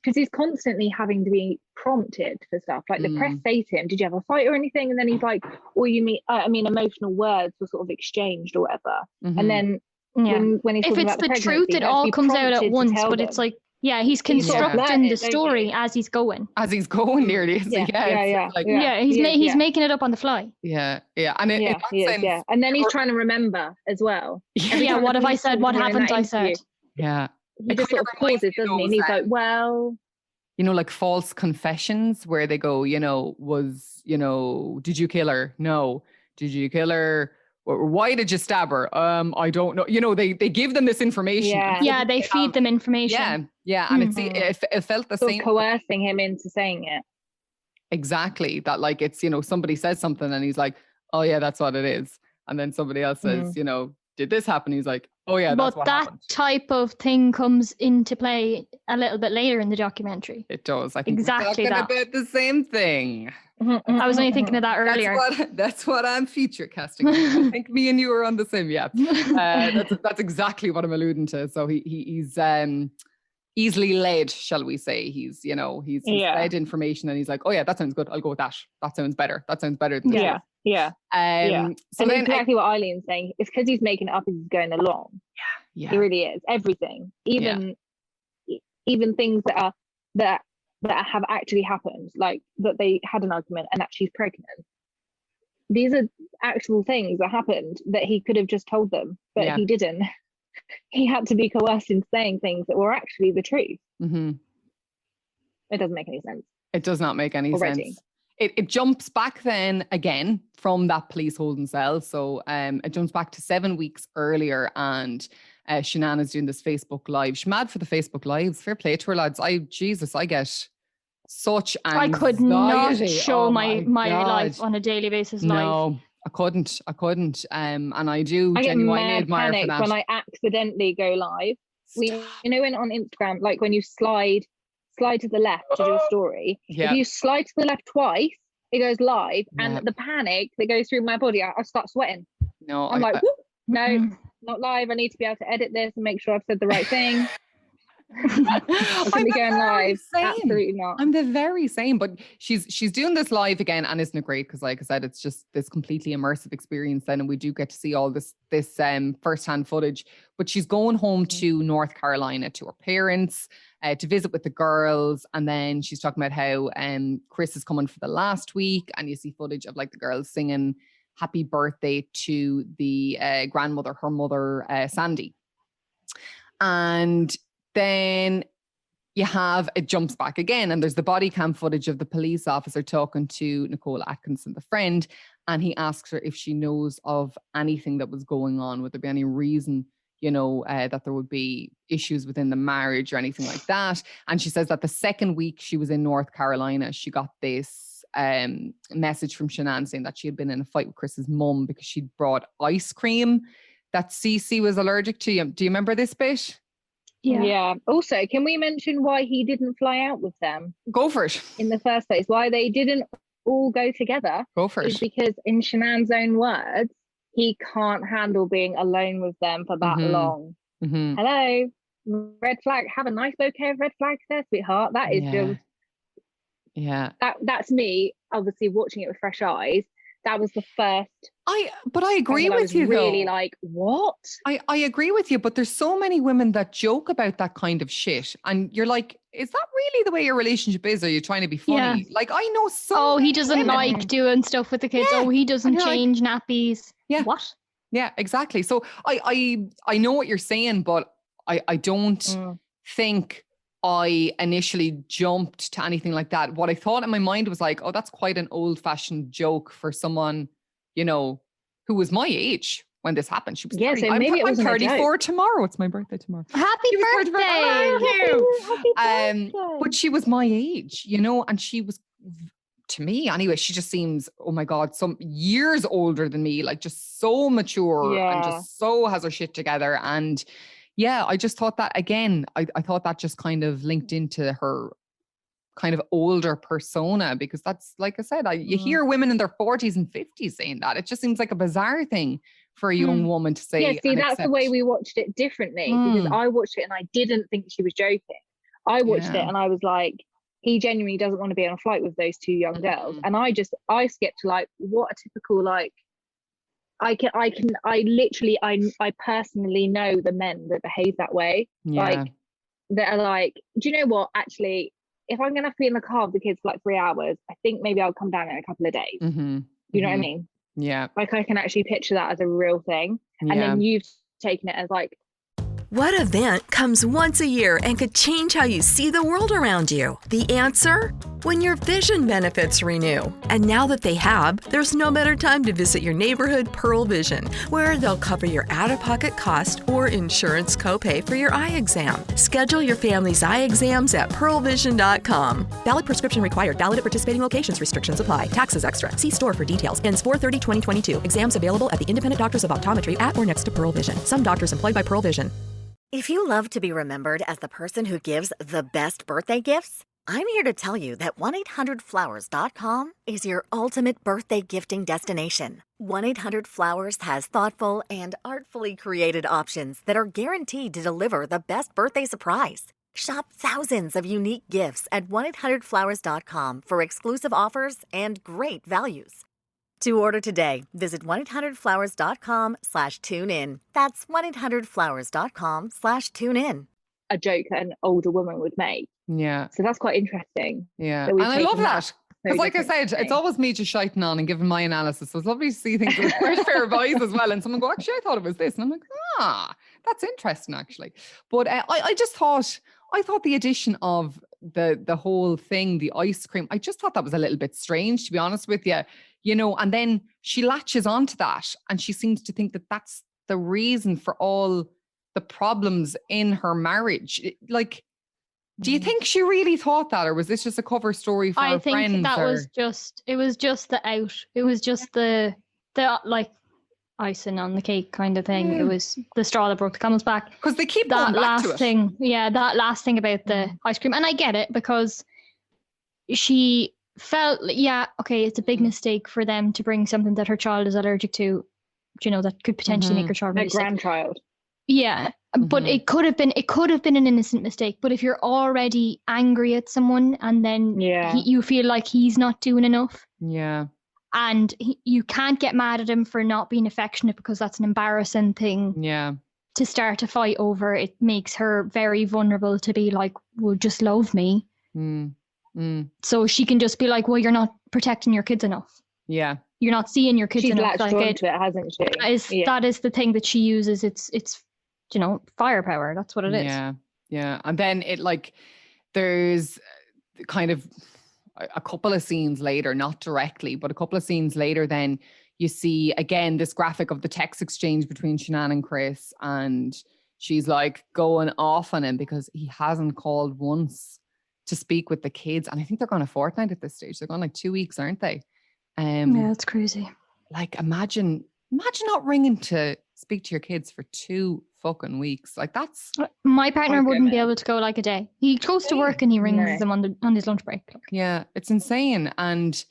because he's constantly having to be prompted for stuff. Like the press say to him, "Did you have a fight or anything?" And then he's like, "Or you mean, emotional words were sort of exchanged or whatever." And then when he's if talking it's about the pregnancy, truth, he it has to all be comes out prompted at to once. tell But them. it's like, yeah, he's You sort of constructing learn the it, don't story you? as he's going. As he's going nearly. It's like, He's making it up on the fly. And in that sense, and then he's trying to remember as well. Yeah, what have I said? What haven't I said? Yeah. He just sort of pauses, doesn't he? And he's like, well, you know, like false confessions where they go, you know, did you kill her? No. Did you kill her? Why did you stab her? I don't know. You know, they give them this information. Yeah, they feed them information. Yeah. And it felt the same. Coercing him into saying it. Exactly. That like, it's, you know, somebody says something and he's like, oh yeah, that's what it is. And then somebody else says, you know, did this happen? He's like, oh yeah, that's what happened. But that type of thing comes into play a little bit later in the documentary. It does. I think exactly we're talking about the same thing. I was only thinking of that earlier. That's what I'm feature casting. I think me and you are on the same. Yeah, that's exactly what I'm alluding to. So he's easily led, shall we say? He's led information, and he's like, oh yeah, that sounds good. I'll go with that. That sounds better. That sounds better than this. Yeah. So and then exactly what Eileen's saying. It's because he's making it up as he's going along. Yeah. He really is. Everything, even things that have actually happened, like that they had an argument and that she's pregnant. These are actual things that happened that he could have just told them, but he didn't. He had to be coerced into saying things that were actually the truth. It doesn't make any sense. It does not make any sense. It jumps back then again from that police holding cell. So it jumps back to 7 weeks earlier, and Shanann is doing this Facebook Live. She's mad for the Facebook Lives. Fair play to her, lads. I get such anxiety. I could not show my life on a daily basis live. No, I couldn't. And I do genuinely admire for that. When I accidentally go live. You know, when on Instagram, like when you slide to the left to do a story. If you slide to the left twice, it goes live, and the panic that goes through my body, I start sweating. No, I'm like, no, not live. I need to be able to edit this and make sure I've said the right thing. I'm be going live. Absolutely not. I'm the very same, but she's doing this live again, and isn't it great? Because like I said, it's just this completely immersive experience then, and we do get to see all this first-hand footage. But she's going home to North Carolina to her parents to visit with the girls, and then she's talking about how Chris is coming for the last week, and you see footage of like the girls singing happy birthday to the grandmother, her mother, Sandy. And then it jumps back again, and there's the body cam footage of the police officer talking to Nicole Atkinson, the friend, and he asks her if she knows of anything that was going on. Would there be any reason, that there would be issues within the marriage or anything like that? And she says that the second week she was in North Carolina, she got this message from Shanann saying that she had been in a fight with Chris's mum because she'd brought ice cream that Cece was allergic to. Do you remember this bit? Yeah. Also, can we mention why he didn't fly out with them? Go for it. In the first place, why they didn't all go together? Go for it. Is because, in Shanann's own words, he can't handle being alone with them for that long. Hello, red flag. Have a nice bouquet of red flags there, sweetheart. That is just. Yeah. That's me. Obviously, watching it with fresh eyes. That was the first. But I agree with you. Really, though. like what? I agree with you, but there's so many women that joke about that kind of shit, and you're like, is that really the way your relationship is? Are you trying to be funny? Yeah. Like I know so. Oh, he doesn't like doing stuff with the kids. Yeah. Oh, he doesn't change nappies. Yeah. What? Yeah, exactly. So I know what you're saying, but I don't think I initially jumped to anything like that. What I thought in my mind was like, oh, that's quite an old-fashioned joke for someone, who was my age when this happened. She was 30. So maybe I'm 34 tomorrow. It's my birthday tomorrow. Happy birthday! Happy birthday! But she was my age, and she was, to me anyway, she just seems, oh my God, some years older than me, like just so mature and just so has her shit together. And yeah, I just thought that again, I thought that just kind of linked into her kind of older persona, because that's, like I said, you hear women in their 40s and 50s saying that. It just seems like a bizarre thing for a young woman to say. Yeah, see, that's the way we watched it differently, because I watched it and I didn't think she was joking. I watched it and I was like, he genuinely doesn't want to be on a flight with those two young girls. And I skipped to like, what a typical, like, I personally know the men that behave that way. Like, that are like, do you know what, actually, if I'm gonna have to be in the car with the kids for like 3 hours, I think maybe I'll come down in a couple of days. You know what I mean? Yeah. Like, I can actually picture that as a real thing. And then you've taken it as like, What event comes once a year and could change how you see the world around you? The answer? When your vision benefits renew. And now that they have, there's no better time to visit your neighborhood Pearl Vision, where they'll cover your out-of-pocket cost or insurance copay for your eye exam. Schedule your family's eye exams at pearlvision.com. Valid prescription required. Valid at participating locations. Restrictions apply. Taxes extra. See store for details. Ends 4/30/2022. Exams available at the independent doctors of optometry at or next to Pearl Vision. Some doctors employed by Pearl Vision. If you love to be remembered as the person who gives the best birthday gifts, I'm here to tell you that 1-800-Flowers.com is your ultimate birthday gifting destination. 1-800-Flowers has thoughtful and artfully created options that are guaranteed to deliver the best birthday surprise. Shop thousands of unique gifts at 1-800-Flowers.com for exclusive offers and great values. To order today, visit 1-800-Flowers.com/tune-in. That's 1-800-Flowers.com/tune-in. a joke that an older woman would make. Yeah. So that's quite interesting. Yeah. that we've And I love taken that. Because like I said, it's always me just shiting on and giving my analysis. So it's lovely to see things with a fresh pair of eyes as well. And someone go, actually, I thought it was this. And I'm like, that's interesting, actually. But I thought the addition of the whole thing, the ice cream, I just thought that was a little bit strange, to be honest with you. You know, and then she latches onto that and she seems to think that that's the reason for all the problems in her marriage. Like, do you think she really thought that, or was this just a cover story for her friends? I think that was just the like icing on the cake kind of thing. It was the straw that broke the camel's back. Because they keep that going back to it. That last thing about the ice cream. And I get it, because she felt, it's a big mistake for them to bring something that her child is allergic to, you know, that could potentially make her child really sick. Grandchild. Yeah, but it could have been an innocent mistake. But if you're already angry at someone and then you feel like he's not doing enough, and you can't get mad at him for not being affectionate, because that's an embarrassing thing to start a fight over. It makes her very vulnerable to be like, well, just love me. So she can just be like, well, you're not protecting your kids enough. Yeah. You're not seeing your kids She's enough. latched onto it, hasn't she? That is the thing that she uses. It's you know, firepower. That's what it is. Yeah. And then there's kind of a couple of scenes later, not directly, but a couple of scenes later, then you see again this graphic of the text exchange between Shanann and Chris, and she's like going off on him because he hasn't called once to speak with the kids. And I think they're going a fortnight at this stage. They're going like 2 weeks, aren't they? Yeah, it's crazy. Like, imagine not ringing to speak to your kids for 2 fucking weeks. Like, that's... My partner wouldn't be able to go like a day. He goes to work and he rings them on his lunch break. Yeah, it's insane. And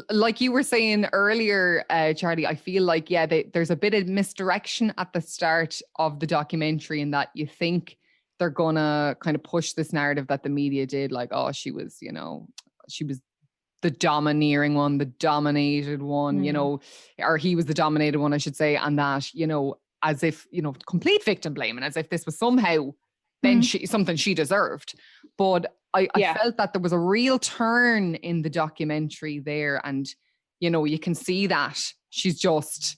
like you were saying earlier, Charlie, I feel like, there's a bit of misdirection at the start of the documentary, in that you think they're gonna kind of push this narrative that the media did, like, oh, she was the domineering one, the dominated one, you know, or he was the dominated one, I should say, and that, you know, as if, you know, complete victim blaming, as if this was somehow then something she deserved. But I felt that there was a real turn in the documentary there, and, you know, you can see that she's just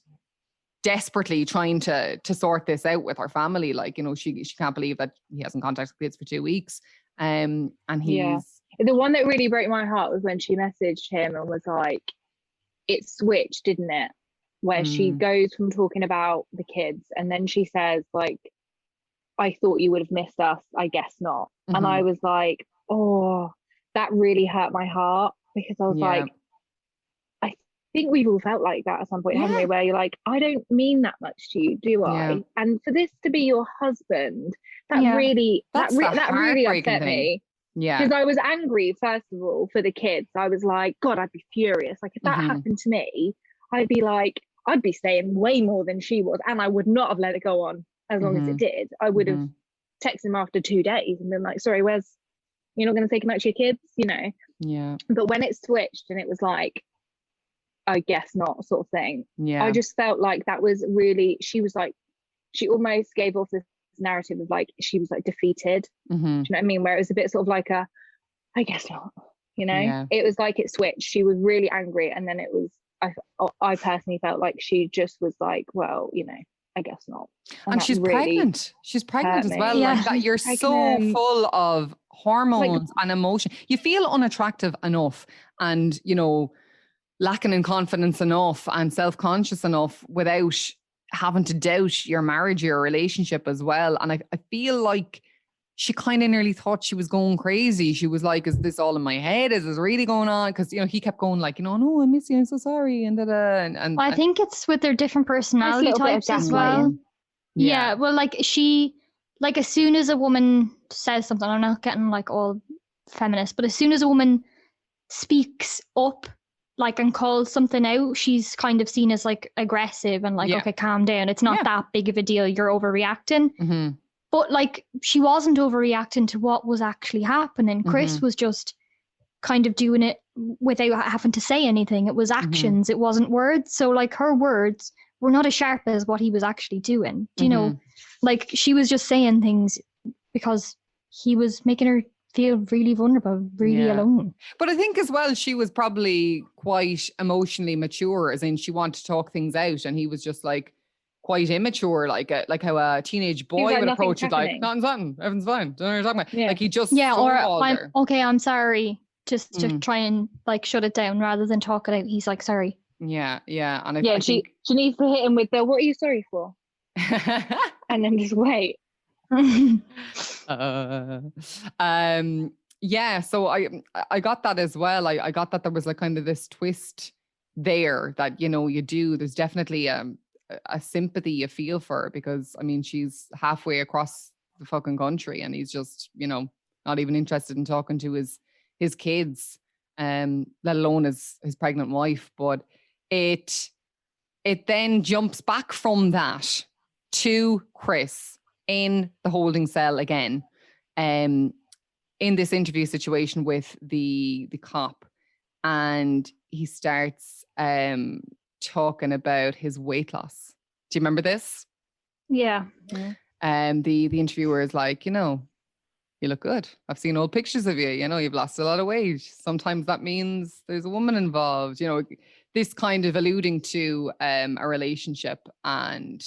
desperately trying to sort this out with her family. Like, you know, she can't believe that he hasn't contacted kids for 2 weeks. And he's... The one that really broke my heart was when she messaged him and was like, it switched, didn't it? Where she goes from talking about the kids and then she says, like, I thought you would have missed us. I guess not. And I was like, oh, that really hurt my heart, because I was like, I think we've all felt like that at some point, haven't we? Where you're like, I don't mean that much to you, do I? And for this to be your husband, that really upset me. Yeah. Because I was angry, first of all, for the kids. I was like, God, I'd be furious. Like, if that happened to me, I'd be saying way more than she was. And I would not have let it go on as long as it did. I would have texted him after 2 days and been like, sorry, where's You're not going to say goodnight to your kids, you know? Yeah. But when it switched and it was like, I guess not sort of thing, Yeah. I just felt like that was really, she was like, she almost gave off this narrative of like, she was like defeated. Mm-hmm. Do you know what I mean? Where it was a bit sort of like a, I guess not, you know? Yeah. It was like it switched. She was really angry. And then it was, I personally felt like she just was like, well, you know, I guess not. And she's really pregnant. She's pregnant as me. well. Yeah. Like that, you're so Pregnant. full of hormones and emotion. You feel unattractive enough and, you know, lacking in confidence enough and self-conscious enough without having to doubt your marriage, your relationship as well. And I feel like she kind of nearly thought she was going crazy. She was like, is this all in my head? Is this really going on? Because, you know, he kept going like, you know, no, I miss you. I'm so sorry. And Well, I think it's with their different personality little bit of types as well. gaslighting. Yeah. Well, like like as soon as a woman says something, I'm not getting like all feminist, but as soon as a woman speaks up, like, and calls something out, she's kind of seen as like aggressive and like, okay, calm down. It's not that big of a deal. You're overreacting. Mm-hmm. But like, she wasn't overreacting to what was actually happening. Chris was just kind of doing it without having to say anything. It was actions. It wasn't words. So like, her words were not as sharp as what he was actually doing. Do you know? Like, she was just saying things because he was making her feel really vulnerable, really alone. But I think as well, she was probably quite emotionally mature, as in she wanted to talk things out, and he was just like quite immature, like how a teenage boy like, would nothing's approach it, like, happening. nothing's happening, everything's fine. Don't know what you're talking about. Yeah. Like he just or I'm sorry, just to try and like shut it down rather than talk it out. He's like, sorry. And I she think needs to hit him with the, what are you sorry for? And then just wait. So I got that as well. I got that there was like kind of this twist there that, you know, there's definitely a sympathy you feel for her, because I mean, she's halfway across the fucking country and he's just, you know, not even interested in talking to his kids, let alone his pregnant wife. But it then jumps back from that to Chris in the holding cell again, in this interview situation with the cop, and he starts talking about his weight loss. Do you remember this? Yeah. The interviewer is like, you know, you look good. I've seen old pictures of you. You know, you've lost a lot of weight. Sometimes that means there's a woman involved. You know, this kind of alluding to a relationship, and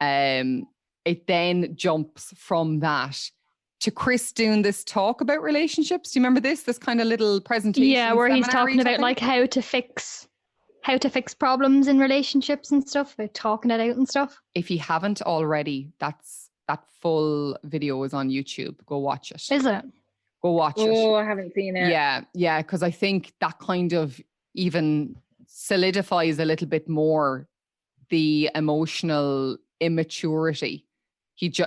it then jumps from that to Chris doing this talk about relationships. Do you remember this kind of little presentation? Yeah, where he's talking about like how to fix problems in relationships and stuff, about talking it out and stuff. If you haven't already, that full video is on YouTube. Go watch it. Is it? Go watch it. Oh, I haven't seen it. Yeah, because I think that kind of even solidifies a little bit more the emotional immaturity.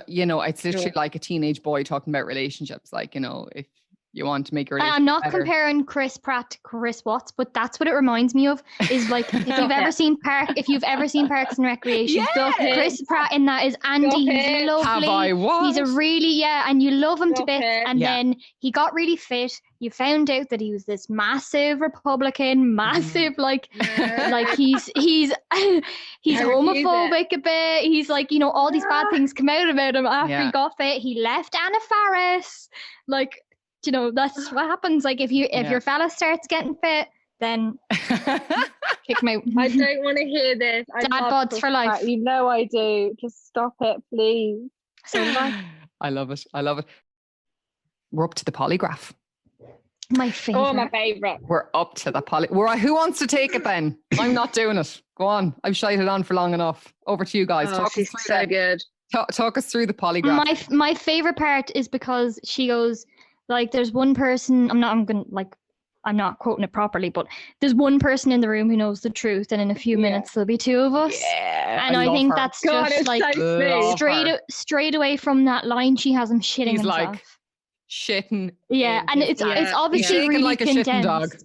You know, it's literally like a teenage boy talking about relationships. Like, you know, if you want to make a relationship I'm not better. comparing Chris Pratt to Chris Watts, but that's what it reminds me of. Is like, if you've ever seen Parks and Recreation, Chris Pratt in that is Andy. He's lovely. Have I what? He's a really and you love him to bits. And then he got really fit. You found out that he was this massive Republican, like he's homophobic a bit. He's like, you know, all these bad things come out about him after he got fit. He left Anna Faris. Like, you know, that's what happens. Like, if your fella starts getting fit, then kick him out. I don't want to hear this. Dad bods for life. You know I do. Just stop it, please. So I love it. We're up to the polygraph. My favorite. Oh, my favorite. We're up to the who wants to take it then? I'm not doing it. Go on. I've shited on for long enough. Over to you guys. Oh, she's so good. Talk us through the polygraph. My favorite part is because she goes, like, there's one person, I'm not quoting it properly, but there's one person in the room who knows the truth, and in a few minutes there'll be two of us. Yeah, and I think her. that's just like so straight away from that line, she has him shitting He's himself. like shitting. Yeah, and it's obviously really like condensed.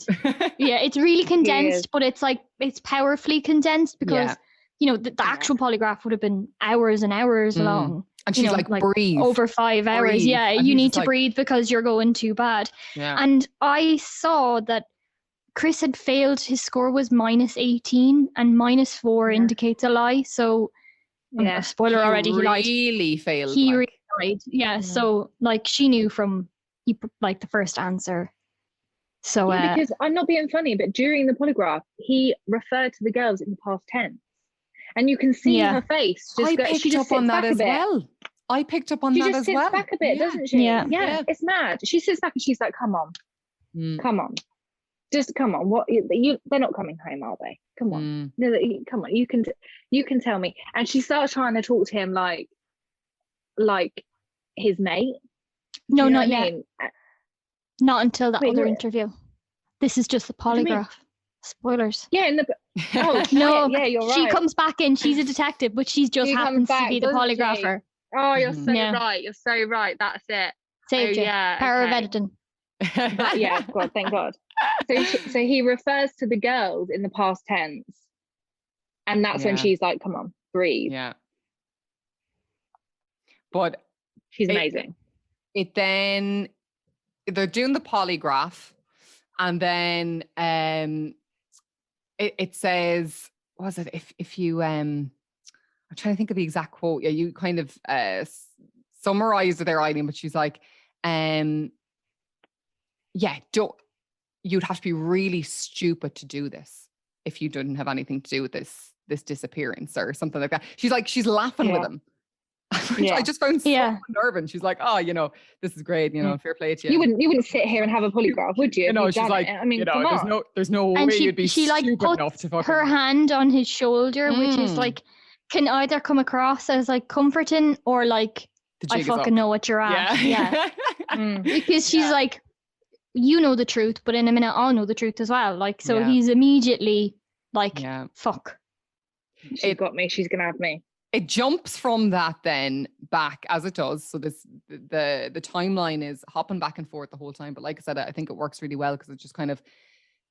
A shitting dog. Yeah, it's really condensed, but it's powerfully condensed because the actual polygraph would have been hours and hours long. And she's like, breathe. Over 5 hours. Breathe. Yeah, And you he's need just to like- breathe because you're going too bad. Yeah. And I saw that Chris had failed. His score was -18 and -4 indicates a lie. So, spoiler already, he lied. Really failed. He like. really lied. Yeah, so like she knew from the first answer. So because I'm not being funny, but during the polygraph, he referred to the girls in the past tense. And you can see her face. I picked up on that as well. I picked up on that as well. She just sits back a bit, doesn't she? Yeah. It's mad. She sits back and she's like, come on. Come on. Just come on. What they're not coming home, are they? Come on. No, come on. You can tell me. And she starts trying to talk to him like his mate. No, You know not what I yet. mean? Not until that Wait, other what? interview. This is just the do you mean? polygraph. Spoilers. Yeah, oh No, shit, yeah, you're right. She comes back in. She's a detective, but she just She happens comes to be back, the doesn't she? polygrapher. Oh, you're so Yeah. right. You're so right. That's it. Saved you. yeah, Power of okay. editing. Yeah, God, thank God. So he refers to the girls in the past tense, and that's when Yeah. she's like, "Come on, breathe." Yeah. But She's amazing. it then they're doing the polygraph, and then it says, what was it? If you I'm trying to think of the exact quote. Yeah, you kind of summarized it there, Eileen, but she's like, you'd have to be really stupid to do this if you didn't have anything to do with this disappearance or something like that. She's laughing with him. Which I just found so unnerving. She's like, oh, this is great, fair play to you. You wouldn't sit here and have a polygraph, would you? She's like, I mean, come on. there's no way you'd be stupid enough to fucking... her hand on his shoulder, which is like, can either come across as like comforting or like, I fucking know what you're at. Yeah. Because she's like, you know the truth, but in a minute I'll know the truth as well. Like, so he's immediately like, fuck. She's got me. She's gonna have me. It jumps from that then back as it does. So the timeline is hopping back and forth the whole time. But like I said, I think it works really well because it's just kind of,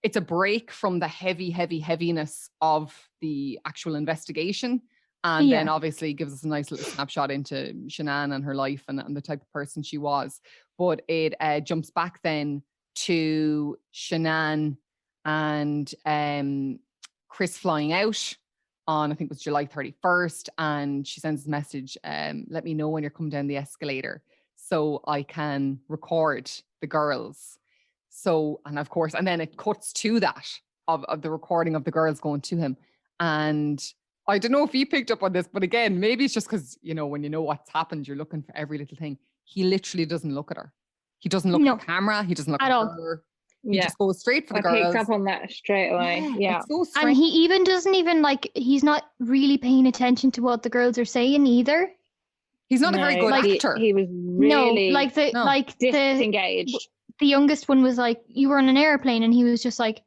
it's a break from the heaviness of the actual investigation. And then obviously gives us a nice little snapshot into Shanann and her life and the type of person she was. But it jumps back then to Shanann and Chris flying out on, I think it was July 31st. And she sends a message, let me know when you're coming down the escalator so I can record the girls. So, and of course, and then it cuts to that of the recording of the girls going to him. And I don't know if he picked up on this, but again, maybe it's just because, when you know what's happened, you're looking for every little thing. He literally doesn't look at her. He doesn't look at the camera. He doesn't look at her. He just goes straight for the girls. I picked up on that straight away. Yeah. So and he even doesn't even he's not really paying attention to what the girls are saying either. He's not a very good actor. He was really disengaged. The youngest one was like, you were on an airplane, and he was just like,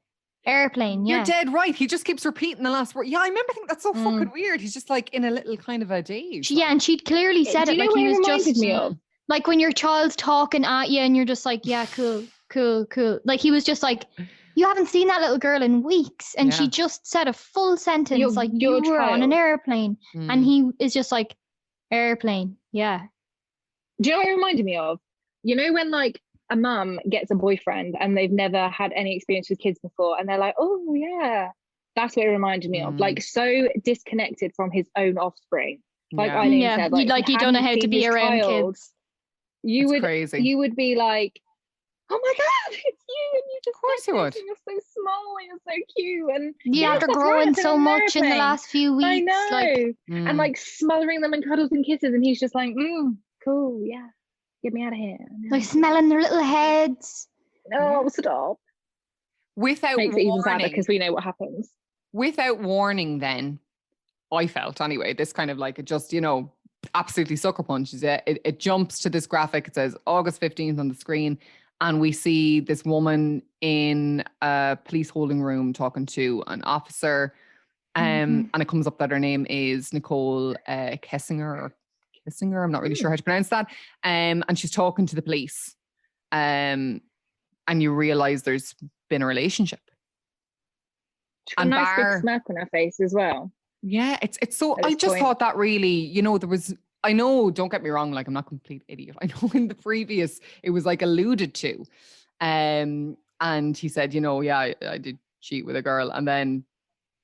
airplane, You're dead right. He just keeps repeating the last word. Yeah, I remember thinking that's so fucking weird. He's just like in a little kind of a daze. Yeah, and she'd clearly said it. Do you know Like what he was reminded just me of? like when your child's talking at you and you're just like, yeah, cool. Like he was just like, you haven't seen that little girl in weeks, and she just said a full sentence you were on an airplane, and he is just like, airplane. Yeah. Do you know what it reminded me of? You know when like a mum gets a boyfriend and they've never had any experience with kids before, and they're like, oh yeah, that's what it reminded me of. Like so disconnected from his own offspring. Like Eileen said, you don't know how to be around kids. You would crazy. You would be like, oh my god, it's you, and you just, of course you would. You're so small, and you're so cute, and after growing so much in the last few weeks, I know, and like smothering them in cuddles and kisses, and he's just like, cool, yeah, get me out of here. Like smelling their little heads. No, stop. Without makes it even warning, sadder because we know what happens. Without warning, then I felt anyway. This kind of like it just absolutely sucker punches it. It jumps to this graphic. It says August 15th on the screen. And we see this woman in a police holding room talking to an officer. And it comes up that her name is Nicole Kessinger. I'm not really sure how to pronounce that. And she's talking to the police. And you realize there's been a relationship. A nice big smirk on her face as well. Yeah, it's so, at I this just point. thought that really, you know, I know, don't get me wrong, like I'm not a complete idiot. I know in the previous, it was like alluded to. And he said, you know, yeah, I did cheat with a girl. And then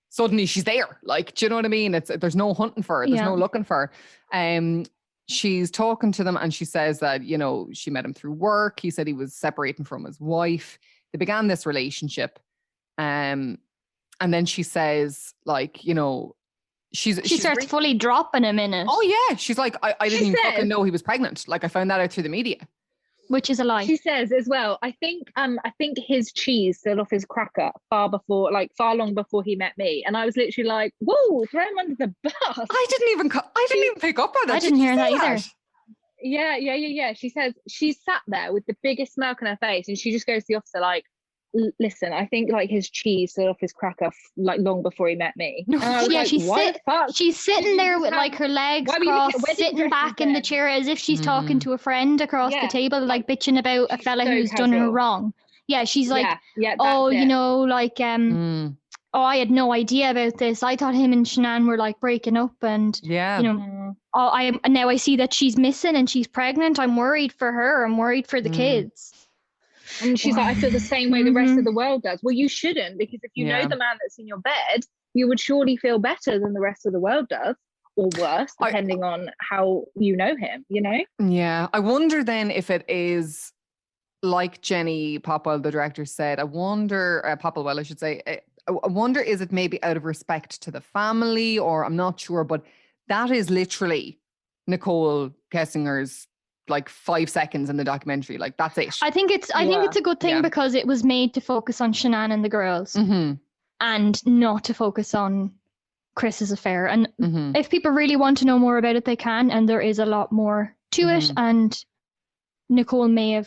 suddenly she's there. Like, do you know what I mean? There's no hunting for her. There's no looking for her. She's talking to them and she says that, you know, she met him through work. He said he was separating from his wife. They began this relationship. And then she says, like, you know, she starts fully dropping him in it. Oh yeah. She's like, I didn't even fucking know he was pregnant. Like I found that out through the media. Which is a lie. She says as well, I think his cheese set off his cracker far long before he met me. And I was literally like, whoa, throw him under the bus. I didn't even pick up on that. I didn't hear that either. Yeah. She says she sat there with the biggest smirk on her face and she just goes to the officer like, listen, I think like his cheese set off his cracker like long before he met me. Yeah, like, she's sitting there with like her legs crossed, sitting back in the chair as if she's talking to a friend across the table, like bitching about a fella who's done her wrong. Yeah, she's like, oh, you know, like, oh, I had no idea about this. I thought him and Shanann were like breaking up, and you know, now I see that she's missing and she's pregnant. I'm worried for her. I'm worried for the kids. And she's like, I feel the same way the rest of the world does. Well, you shouldn't, because if you know the man that's in your bed, you would surely feel better than the rest of the world does, or worse, depending on how you know him, you know? Yeah. I wonder then if it is like Jenny Popwell, the director, said, I wonder, Popplewell, I should say, I wonder, is it maybe out of respect to the family, or I'm not sure, but that is literally Nicole Kessinger's like 5 seconds in the documentary. Like that's it. I think it's a good thing because it was made to focus on Shanann and the girls and not to focus on Chris's affair. And if people really want to know more about it, they can. And there is a lot more to it. And Nicole may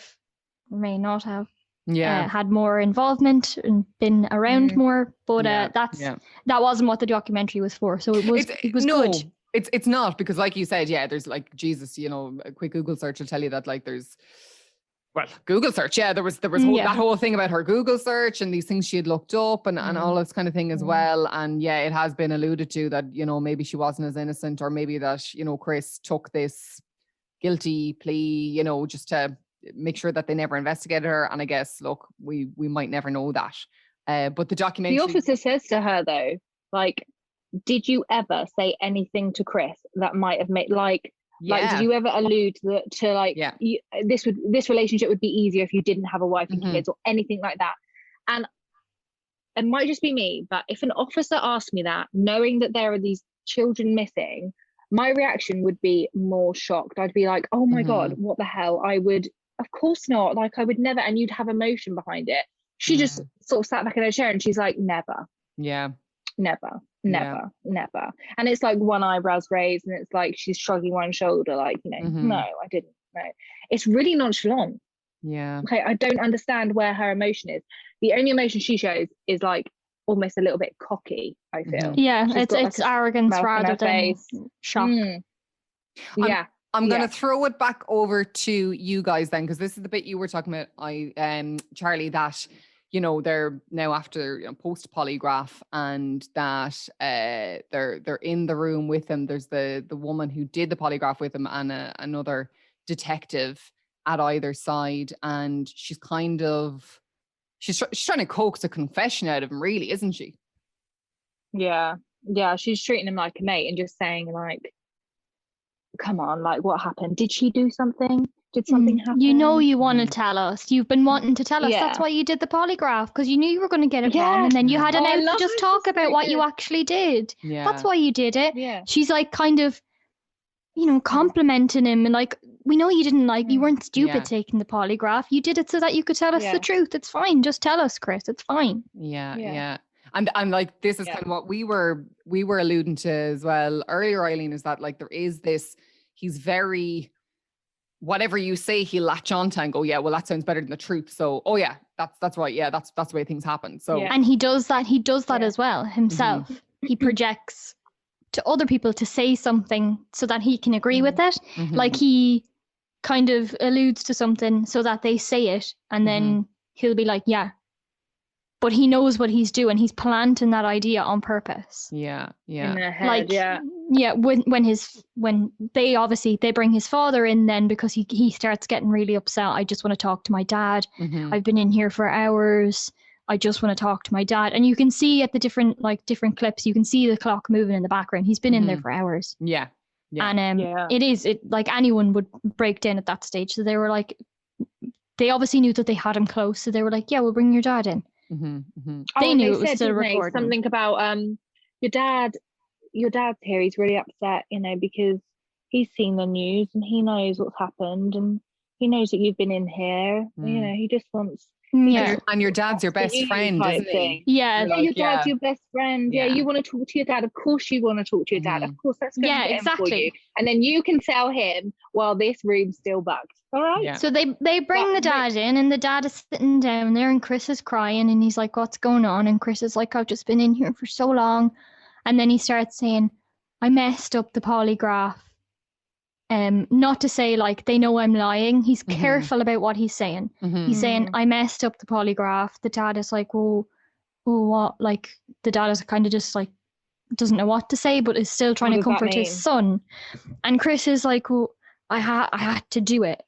not have had more involvement and been around more. But that wasn't what the documentary was for. So it was good. It's not, because like you said, there's like, Jesus, you know, a quick Google search will tell you that like Google search. Yeah, there was that whole thing about her Google search and these things she had looked up and all this kind of thing as well. And it has been alluded to that, you know, maybe she wasn't as innocent, or maybe that, you know, Chris took this guilty plea, you know, just to make sure that they never investigated her. And I guess, look, we might never know that. But the documentary... The officer says to her though, like, did you ever say anything to Chris that might have made like did you ever allude to this relationship would be easier if you didn't have a wife and kids, or anything like that? And it might just be me, but if an officer asked me that, knowing that there are these children missing, my reaction would be more shocked. I'd be like, oh my God, what the hell? I would, of course not. Like I would never. And you'd have emotion behind it. She just sort of sat back in her chair and she's like, never. Yeah. Never. And it's like one eyebrow's raised and it's like she's shrugging one shoulder, like, you know, no, I didn't. No, it's really nonchalant. Okay, I don't understand where her emotion is. The only emotion she shows is like almost a little bit cocky, I feel. It's arrogance rather than shock. I'm going to throw it back over to you guys then, because this is the bit you were talking about, Charlie, that, you know, they're now after, you know, post polygraph, and that they're in the room with him. There's the woman who did the polygraph with him and another detective at either side, and she's kind of she's trying to coax a confession out of him, really, isn't she? Yeah, she's treating him like a mate and just saying like, come on, like what happened? Did she do something? Did something happen? You know you want to tell us. You've been wanting to tell us. That's why you did the polygraph, because you knew you were going to get it wrong, and then you had an out to just talk about what you actually did. That's why you did it. She's like kind of, you know, complimenting him, and like, we know you didn't you weren't stupid taking the polygraph. You did it so that you could tell us the truth. It's fine. Just tell us, Chris. It's fine. Yeah. And like, this is kind of what we were alluding to as well earlier, Eileen, is that like there is this, he's very, whatever you say, he'll latch on to and go, yeah, well, that sounds better than the truth. So, oh yeah, that's right. Yeah, that's the way things happen. So, and he does that as well himself. He projects to other people to say something so that he can agree with it. Like he kind of alludes to something so that they say it, and then he'll be like, yeah, but he knows what he's doing. He's planting that idea on purpose. Yeah. In their head, Like, yeah. when they bring his father in then, because he starts getting really upset. I just want to talk to my dad. Mhm. I've been in here for hours. I just want to talk to my dad. And you can see at the different clips, you can see the clock moving in the background. He's been in there for hours. Yeah. Yeah. And it like anyone would break down at that stage. So they were like, they obviously knew that they had him close. So they were like, yeah, we'll bring your dad in. They knew it was still recording. Something about your dad's here. He's really upset, because he's seen the news and he knows what's happened and he knows that you've been in here. He just wants. Yeah. And your dad's your best friend, isn't he? Yeah. Your dad's your best friend. Yeah. You want to talk to your dad. Of course you want to talk to your dad. Of course that's going to get him for you. And then you can tell him while this room's still bugged. All right. Yeah. So they bring the dad in, and the dad is sitting down there, and Chris is crying, and he's like, what's going on? And Chris is like, I've just been in here for so long. And then he starts saying, I messed up the polygraph. Not to say like they know I'm lying. He's careful about what he's saying. He's saying, I messed up the polygraph. The dad is like, well, what? Like the dad is kind of just like, doesn't know what to say, but is still trying to comfort his son. And Chris is like, well, I had to do it.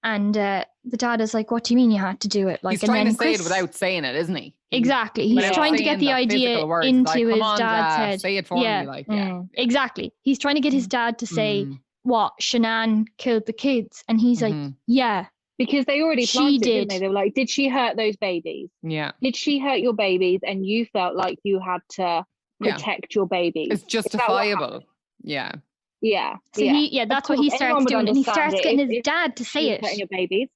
And the dad is like, what do you mean you had to do it? Like, he's trying to say it without saying it, isn't he? Exactly. He's trying to get the idea into his dad's head. Say it for me. Exactly. He's trying to get his dad to say, what, Shanann killed the kids? And he's like, yeah. Because they already planted, didn't they? They were like, did she hurt those babies? Yeah. Did she hurt your babies? And you felt like you had to protect your babies. It's justifiable. Yeah. Yeah. So that's what he starts doing. And he starts getting his dad to say it. Hurting your babies.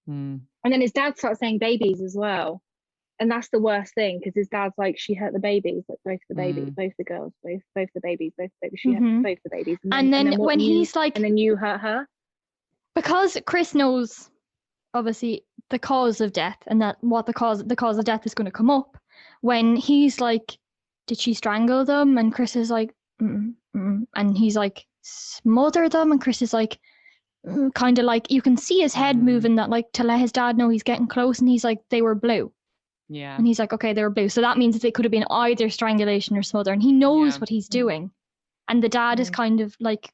And then his dad starts saying babies as well. And that's the worst thing, because his dad's like, she hurt the babies, like both the babies, both the girls, both the babies, she hurt both the babies. And then when he's like, and then you hurt her, because Chris knows obviously the cause of death, and that what the cause of death is going to come up. When he's like, did she strangle them? And Chris is like, and he's like, smother them, and Chris is like, kind of like, you can see his head moving, that like to let his dad know he's getting close, and he's like, they were blue. Yeah. And he's like, okay, they were blue. So that means that it could have been either strangulation or smother. And he knows what he's doing. And the dad is kind of like,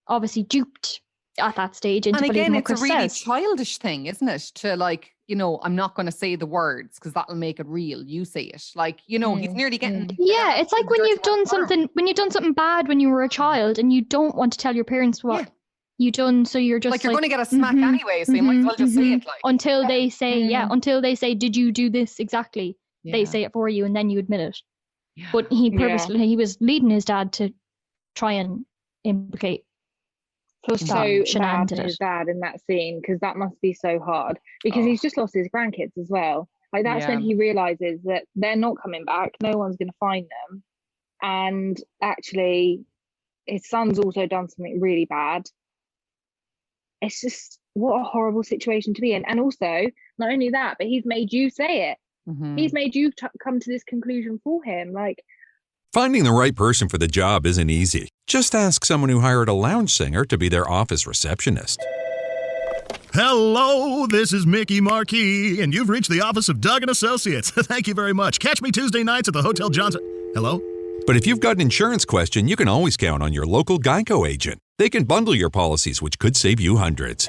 obviously duped at that stage into believing what Chris says. And again, it's a really childish thing, isn't it? To like, I'm not going to say the words because that'll make it real. You say it. Like, he's nearly getting. Yeah, it's like when you've done something bad when you were a child and you don't want to tell your parents what you done, so you're just like you're going to get a smack anyway, so you might as well just say it. Like until they say, did you do this exactly? Yeah. They say it for you, and then you admit it. Yeah. But he purposely he was leading his dad to try and implicate. So bad to his dad in that scene, because that must be so hard, because he's just lost his grandkids as well. Like that's when he realizes that they're not coming back. No one's going to find them, and actually, his son's also done something really bad. It's just, what a horrible situation to be in. And also, not only that, but he's made you say it. He's made you come to this conclusion for him. Like, finding the right person for the job isn't easy. Just ask someone who hired a lounge singer to be their office receptionist. Hello, this is Mickey Marquis, and you've reached the office of Doug & Associates. Thank you very much. Catch me Tuesday nights at the Hotel Johnson. Hello? But if you've got an insurance question, you can always count on your local Geico agent. They can bundle your policies, which could save you hundreds.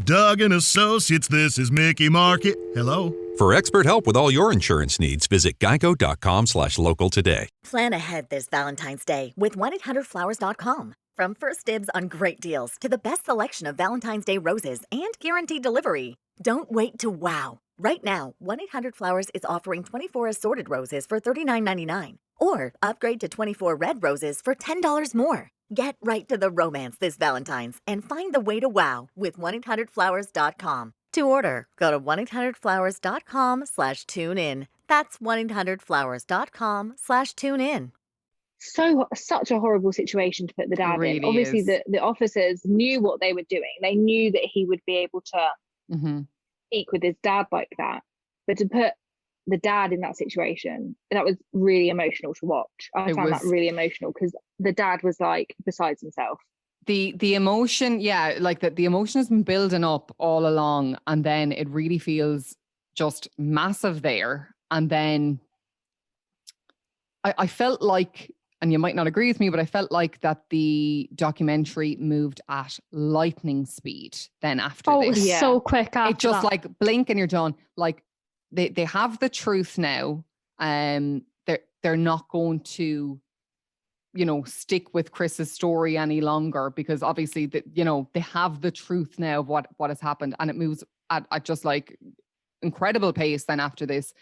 Doug & Associates, this is Mickey Market. Hello? For expert help with all your insurance needs, visit geico.com/local today. Plan ahead this Valentine's Day with 1-800-Flowers.com. From first dibs on great deals to the best selection of Valentine's Day roses and guaranteed delivery. Don't wait to wow. Right now, 1-800-Flowers is offering 24 assorted roses for $39.99. Or upgrade to 24 red roses for $10 more. Get right to the romance this Valentine's and find the way to wow with 1-800-Flowers.com. To order, go to 1-800-Flowers.com/tune-in. That's 1-800-Flowers.com/tune-in. Such a horrible situation to put the dad in. Obviously, the officers knew what they were doing. They knew that he would be able to speak with his dad like that. But to put the dad in that situation, that was really emotional to watch. I found that really emotional, because the dad was like besides himself. The emotion, like the emotion has been building up all along, and then it really feels just massive there. And then I felt like, and you might not agree with me, but I felt like that the documentary moved at lightning speed then after Oh, it this. was so quick after It just that. like blink and you're done. Like they have the truth now. They're not going to, stick with Chris's story any longer, because obviously they have the truth now of what has happened, and it moves at just like incredible pace then after this.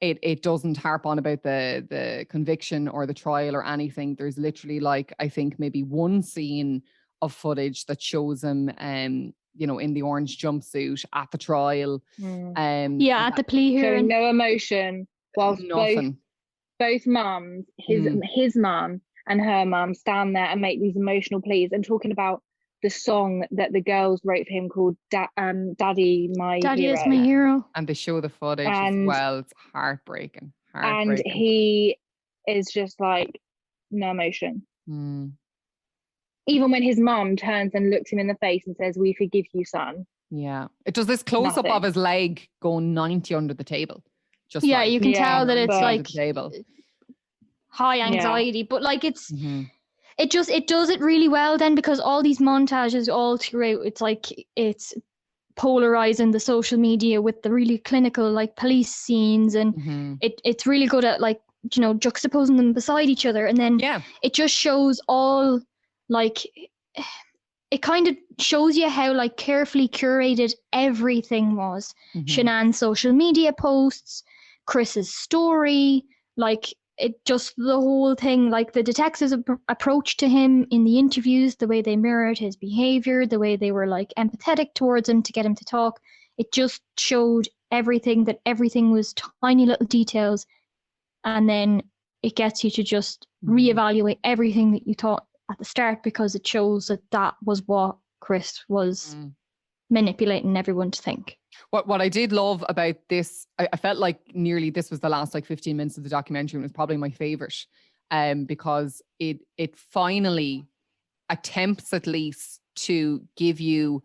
It doesn't harp on about the conviction or the trial or anything. There's literally like, I think maybe one scene of footage that shows him in the orange jumpsuit at the trial. At the plea So hearing. no emotion, whilst Nothing. both mums, his mum and her mum, stand there and make these emotional pleas and talking about the song that the girls wrote for him called Daddy My Daddy Hero. is my hero. And they show the footage as well. It's heartbreaking. And he is just like, no emotion. Even when his mum turns and looks him in the face and says, "We forgive you, son." Yeah. It does this close up of his leg going 90 under the table. Just Yeah, like, you can tell that it's under like the table. high anxiety, but like it does it really well then, because all these montages all throughout, it's like it's polarizing the social media with the really clinical like police scenes, and it's really good at like juxtaposing them beside each other, and then it just shows all like, it kind of shows you how like carefully curated everything was. Shanann's social media posts, Chris's story, like it just, the whole thing, like the detectives' approach to him in the interviews, the way they mirrored his behavior, the way they were like empathetic towards him to get him to talk. It just showed everything, that everything was tiny little details. And then it gets you to just reevaluate everything that you thought at the start, because it shows that that was what Chris was manipulating everyone to think. What I did love about this, I felt like nearly this was the last like 15 minutes of the documentary, and it was probably my favorite, because it finally attempts at least to give you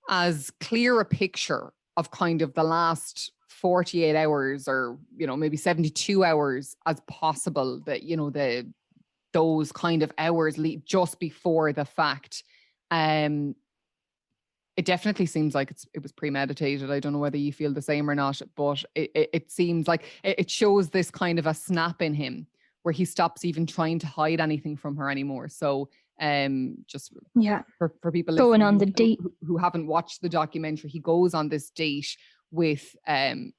as clear a picture of kind of the last 48 hours or maybe 72 hours as possible, that those kind of hours just before the fact. It definitely seems like it was premeditated. I don't know whether you feel the same or not, but it seems like it shows this kind of a snap in him where he stops even trying to hide anything from her anymore. So just for people going on the date who haven't watched the documentary, he goes on this date with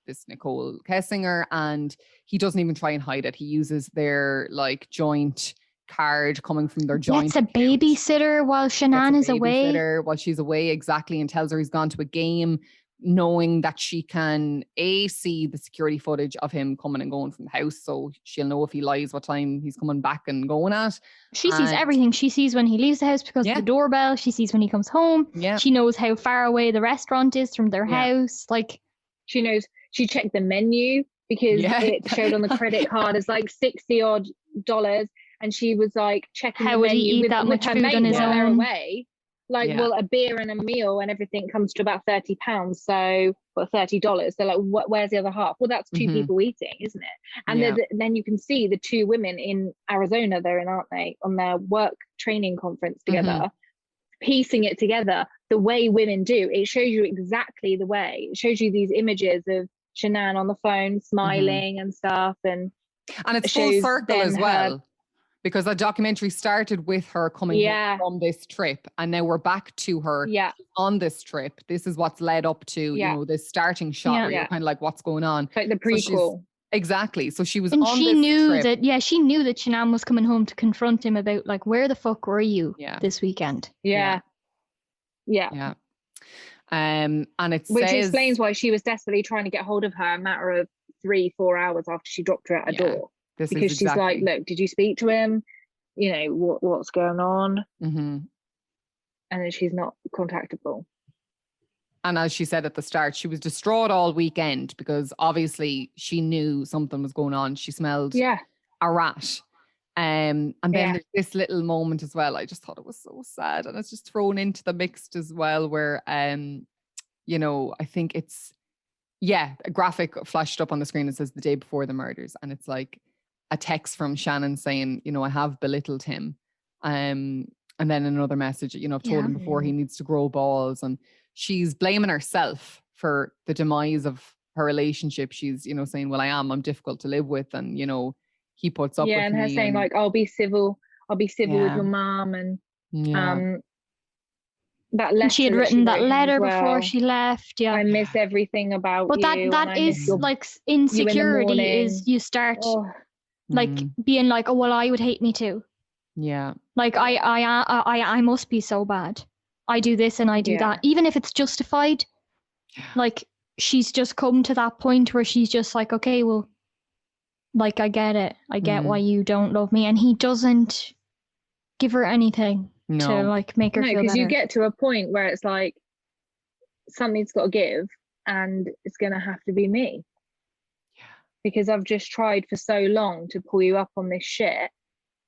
this Nicole Kessinger, and he doesn't even try and hide it. He uses their like joint card coming from their joint. Gets a babysitter while Shanann is away. While she's away, exactly, and tells her he's gone to a game, knowing that she can see the security footage of him coming and going from the house, so she'll know if he lies what time he's coming back and going at. She sees everything. She sees when he leaves the house because of the doorbell. She sees when he comes home. She knows how far away the restaurant is from their house. Like, she knows. She checked the menu because it showed on the credit card as like $60 odd. And she was like checking how the would menu he eat that much food on his own away. Like, well, a beer and a meal and everything comes to about £30. So, well, $30. So, like, where's the other half? Well, that's two people eating, isn't it? And then you can see the two women in Arizona. They're in, aren't they, on their work training conference together, piecing it together the way women do. It shows you exactly the way. It shows you these images of Shanann on the phone smiling and stuff, and it's full circle as well. Because the documentary started with her coming home from this trip, and now we're back to her on this trip. This is what's led up to, this starting shot where you're kind of like, what's going on? Like the prequel. Exactly. So she was and on she this knew trip. she knew that Shanann was coming home to confront him about like, where the fuck were you this weekend? Yeah. And it which says, explains why she was desperately trying to get hold of her a matter of 3-4 hours after she dropped her at a door. Because she's like, look, did you speak to him? What's going on? And then she's not contactable. And as she said at the start, she was distraught all weekend because obviously she knew something was going on. She smelled a rat. And then there's this little moment as well. I just thought it was so sad. And it's just thrown into the mix as well where, I think a graphic flashed up on the screen that says the day before the murders. And it's like a text from Shannon saying, you know, I have belittled him. And then another message, you know, I've told him before he needs to grow balls. And she's blaming herself for the demise of her relationship. She's, you know, saying, well, I'm difficult to live with. And, you know, he puts up with me. Yeah, and her saying like, I'll be civil with your mom. And that letter she had written that letter well, before she left. Yeah, I miss everything about but you. But that is like insecurity. Is you start like being like, oh well, I would hate me too. Yeah, like I must be so bad. I do this and I do that, even if it's justified. Like she's just come to that point where she's just like, okay, well, like I get it. I get why you don't love me, and he doesn't give her anything. To like make her feel better. Because you get to a point where it's like something's got to give, and it's going to have to be me. Yeah. Because I've just tried for so long to pull you up on this shit,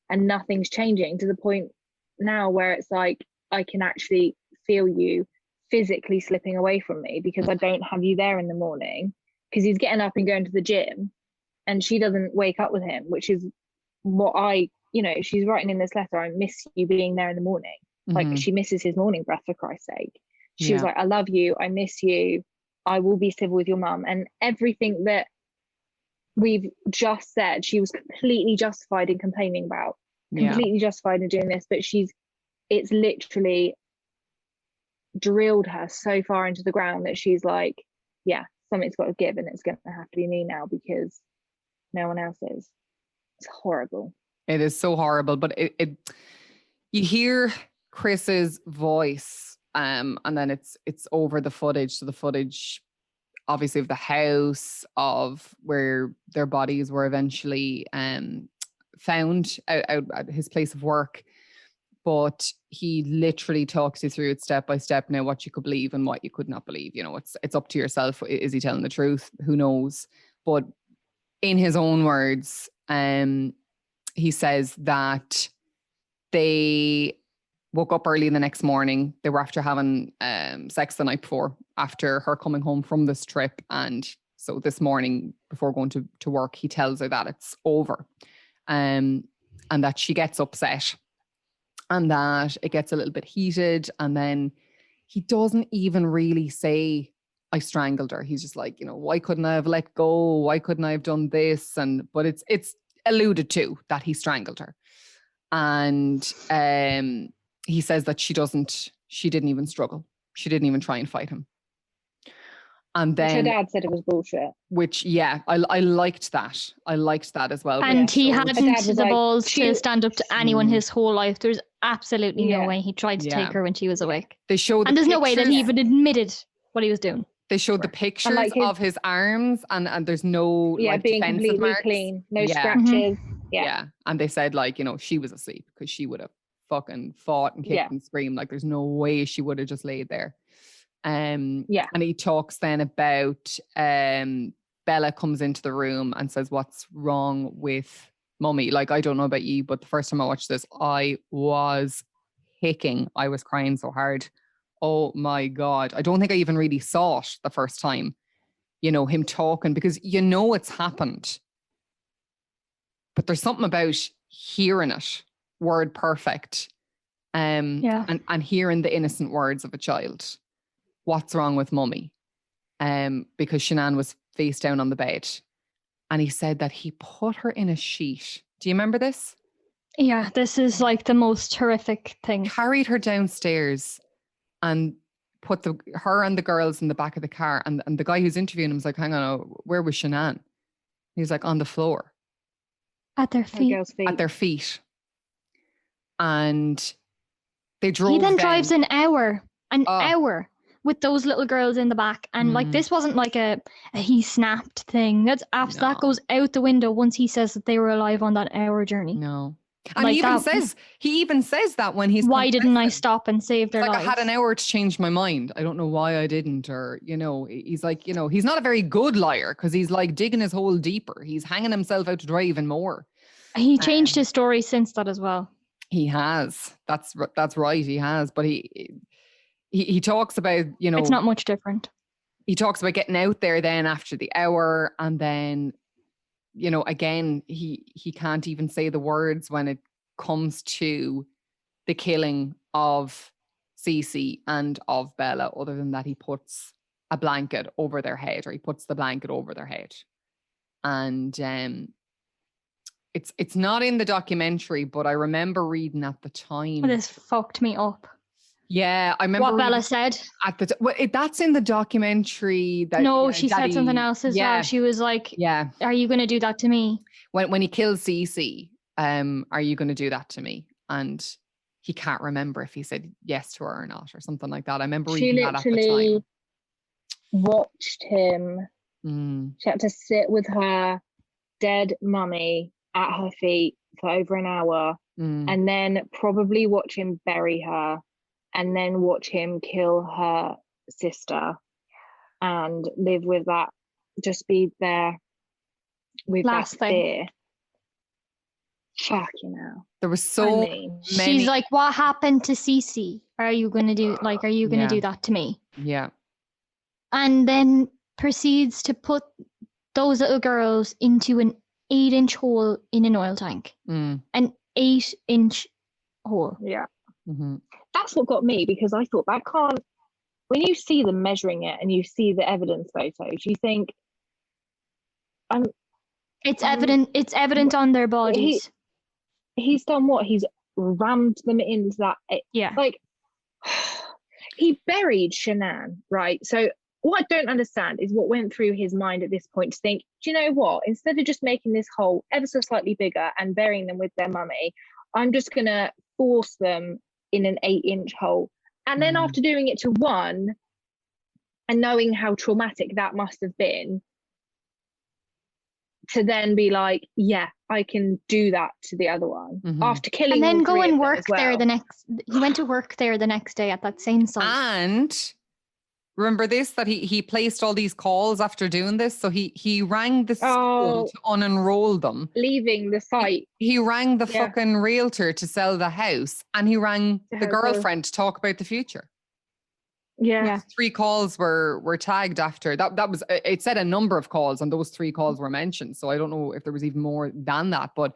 and nothing's changing, to the point now where it's like I can actually feel you physically slipping away from me because I don't have you there in the morning, because he's getting up and going to the gym, and she doesn't wake up with him, which is what you know, she's writing in this letter, I miss you being there in the morning. Like she misses his morning breath, for Christ's sake. She was like, I love you, I miss you, I will be civil with your mum. And everything that we've just said, she was completely justified in complaining about, completely justified in doing this. But it's literally drilled her so far into the ground that she's like, yeah, something's got to give, and it's going to have to be me now because no one else is. It's horrible. It is so horrible, but you hear Chris's voice, and then it's over the footage. So the footage, obviously, of the house, of where their bodies were eventually found out at his place of work. But he literally talks you through it step by step now, what you could believe and what you could not believe. You know, it's up to yourself. Is he telling the truth? Who knows? But in his own words, he says that they woke up early the next morning. They were after having sex the night before, after her coming home from this trip. And so this morning, before going to work, he tells her that it's over, and that she gets upset, and that it gets a little bit heated. And then he doesn't even really say, I strangled her. He's just like, you know, why couldn't I have let go? Why couldn't I have done this? But it's alluded to that he strangled her. And he says that she didn't even struggle. She didn't even try and fight him. And then her dad said it was bullshit. Which, I liked that. I liked that as well. And he hadn't the balls to stand up to anyone his whole life. There's absolutely no way he tried to take her when she was awake. They showed, and there's no way that he even admitted what he was doing. They showed the pictures of his arms, and there's no being completely marks. Clean, no scratches. Yeah, and they said like, you know, she was asleep because she would have fucking fought and kicked and screamed. Like there's no way she would have just laid there. And he talks then about Bella comes into the room and says, what's wrong with Mummy? Like, I don't know about you, but the first time I watched this, I was hicking. I was crying so hard. Oh my God. I don't think I even really saw it the first time, you know, him talking, because you know it's happened. But there's something about hearing it, word perfect, and hearing the innocent words of a child. What's wrong with Mummy? Because Shanann was face down on the bed. And he said that he put her in a sheet. Do you remember this? Yeah, this is like the most horrific thing. Carried her downstairs and put her and the girls in the back of the car. And the guy who's interviewing him was like, hang on, where was Shanann? He was like, on the floor. At their feet. At their feet. And they drove. He then drives an hour with those little girls in the back. And like, this wasn't like a he snapped thing. That goes out the window once he says that they were alive on that hour journey. No. And like he even says that when he's why didn't I stop and save their lives? I had an hour to change my mind. I don't know why I didn't. Or, you know, he's like, you know, he's not a very good liar because he's like digging his hole deeper. He's hanging himself out to dry even more. He changed his story since that as well. He has. That's right. He has. But he talks about, you know, it's not much different. he talks about getting out there then after the hour, and then, you know, again, he can't even say the words when it comes to the killing of Cece and of Bella, other than that he puts a blanket over their head, or he puts the blanket over their head. And it's not in the documentary, but I remember reading at the time. This fucked me up. Yeah, I remember what Bella said. At the that's in the documentary. That no, she said something else as well. She was like, "Yeah, are you going to do that to me?" When he kills Cece, are you going to do that to me? And he can't remember if he said yes to her or not, or something like that. I remember reading that at the time. She literally watched him. She had to sit with her dead mummy at her feet for over an hour, and then probably watch him bury her, and then watch him kill her sister, and live with that, just be there with that fear. Fucking hell. There was so many. She's like, what happened to Cece? Are you going to do that to me? Yeah. And then proceeds to put those little girls into an 8-inch hole in an oil tank. An 8-inch hole. Yeah. That's what got me, because I thought that can't, when you see them measuring it and you see the evidence photos, you think it's evident on their bodies. He's done what? He's rammed them into that. Yeah. Like, he buried Shanann, right? So what I don't understand is what went through his mind at this point to think, do you know what? Instead of just making this hole ever so slightly bigger and burying them with their mummy, I'm just going to force them in an 8-inch hole. And then after doing it to one and knowing how traumatic that must have been, to then be like, yeah, I can do that to the other one after killing. And then go and work well. there he went to work there the next day at that same site. And remember this, that he placed all these calls after doing this. So he rang the school to unenroll them. Leaving the site. He rang the fucking realtor to sell the house, and he rang the girlfriend to talk about the future. Yeah. 3 calls were tagged after. That was, it said a number of calls, and those 3 calls were mentioned. So I don't know if there was even more than that, but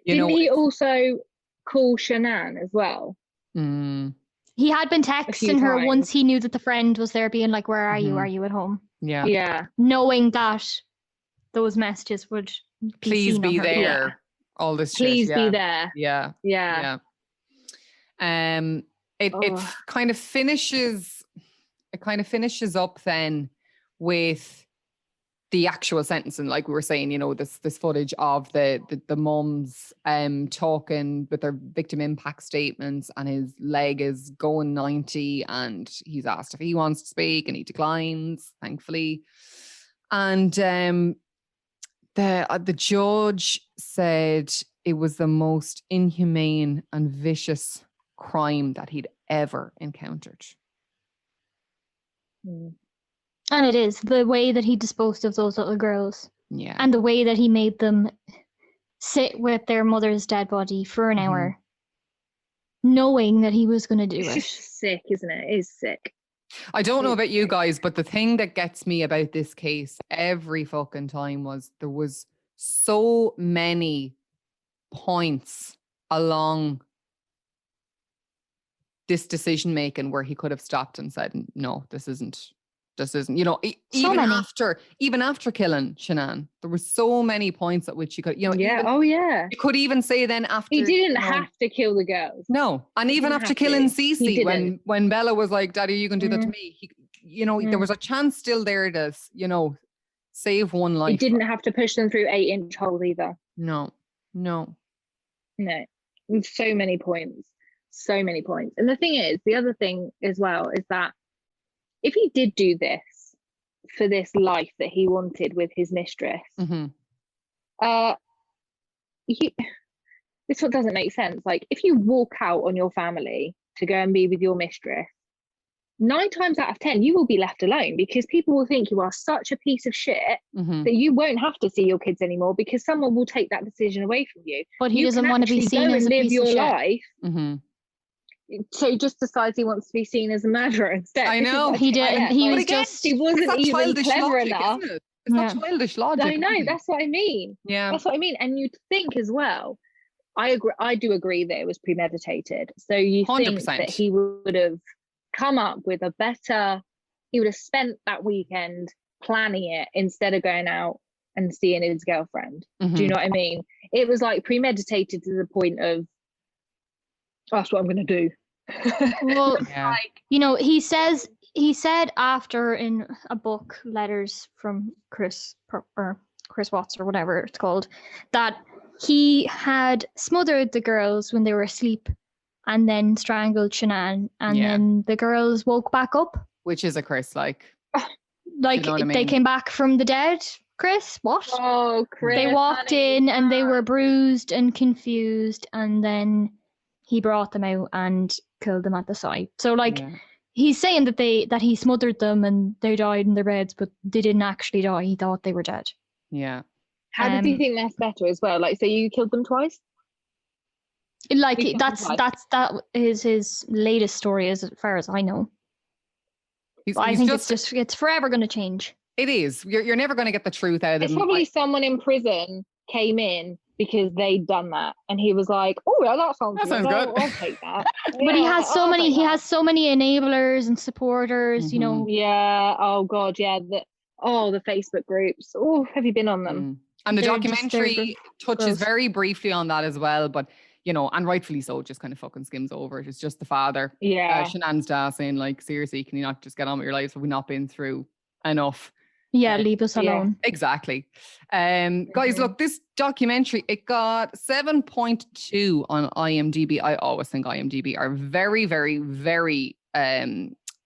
Didn't he also call Shanann as well? He had been texting her once he knew that the friend was there, being like, where are you? Are you at home? Yeah. Yeah. Knowing that those messages would please be there. Yeah. All this shit. Please be there. Yeah. Yeah. It kind of finishes up then with the actual sentencing, like we were saying, you know, this footage of the mums talking with their victim impact statements, and his leg is going 90, and he's asked if he wants to speak, and he declines, thankfully. And the judge said it was the most inhumane and vicious crime that he'd ever encountered. And it is the way that he disposed of those little girls. Yeah. And the way that he made them sit with their mother's dead body for an hour, knowing that he was going to do it. It's just sick, isn't it? It is sick. I don't know about you guys, but the thing that gets me about this case every fucking time was there was so many points along this decision making where he could have stopped and said, no, this isn't, you know, even after killing Shanann, there were so many points at which you could, you know, you could even say then after he didn't have to kill the girls. No, and even after killing Cece, when Bella was like, "Daddy, you can do that to me," he, you know, there was a chance still there to, you know, save one life. He didn't have to push them through 8-inch holes either. No. So many points. And the thing is, the other thing as well is that if he did do this for this life that he wanted with his mistress, this what doesn't make sense. Like, if you walk out on your family to go and be with your mistress, 9 times out of 10 you will be left alone, because people will think you are such a piece of shit that you won't have to see your kids anymore, because someone will take that decision away from you. But he doesn't want to be seen as a piece of shit. Live your life. so just decides he wants to be seen as a murderer instead. I know. He did. Yeah, He like, was just. he wasn't even clever enough. Isn't it? It's not childish logic. I know, really. that's what I mean. Yeah. That's what I mean. And you'd think as well, I agree. I do agree that it was premeditated. So you 100%. Think that he would have come up with a better, he would have spent that weekend planning it instead of going out and seeing his girlfriend. Mm-hmm. Do you know what I mean? It was like premeditated to the point of, that's what I'm going to do. Well, you know, he said after in a book, Letters from Chris Watts or whatever it's called, that he had smothered the girls when they were asleep and then strangled Shanann, and then the girls woke back up. Which is a Chris, like you know what I mean? They came back from the dead. Chris, what? Oh, Chris. They walked in and they were bruised and confused, and then he brought them out and killed them at the site. So he's saying that he smothered them and they died in their beds, but they didn't actually die. He thought they were dead. Yeah. How does he think that's better as well? Like, so you killed them twice? Like that is his latest story, as far as I know. I think it's forever going to change. It is. You're never going to get the truth out of him. It's probably someone in prison came in because they'd done that, and he was like, "Oh, yeah, that sounds good. I'll take that." But he has so many. He has so many enablers and supporters. Mm-hmm. You know. Yeah. Oh God. Yeah. The Facebook groups. Oh, have you been on them? And the documentary touches very briefly on that as well, but you know, and rightfully so, just kind of fucking skims over it. It's just the father, Shanann's dad, saying like, seriously, can you not just get on with your lives? Have we not been through enough? Yeah, leave us alone. Exactly. Guys, look, this documentary, it got 7.2 on IMDb. I always think IMDb are very, very, very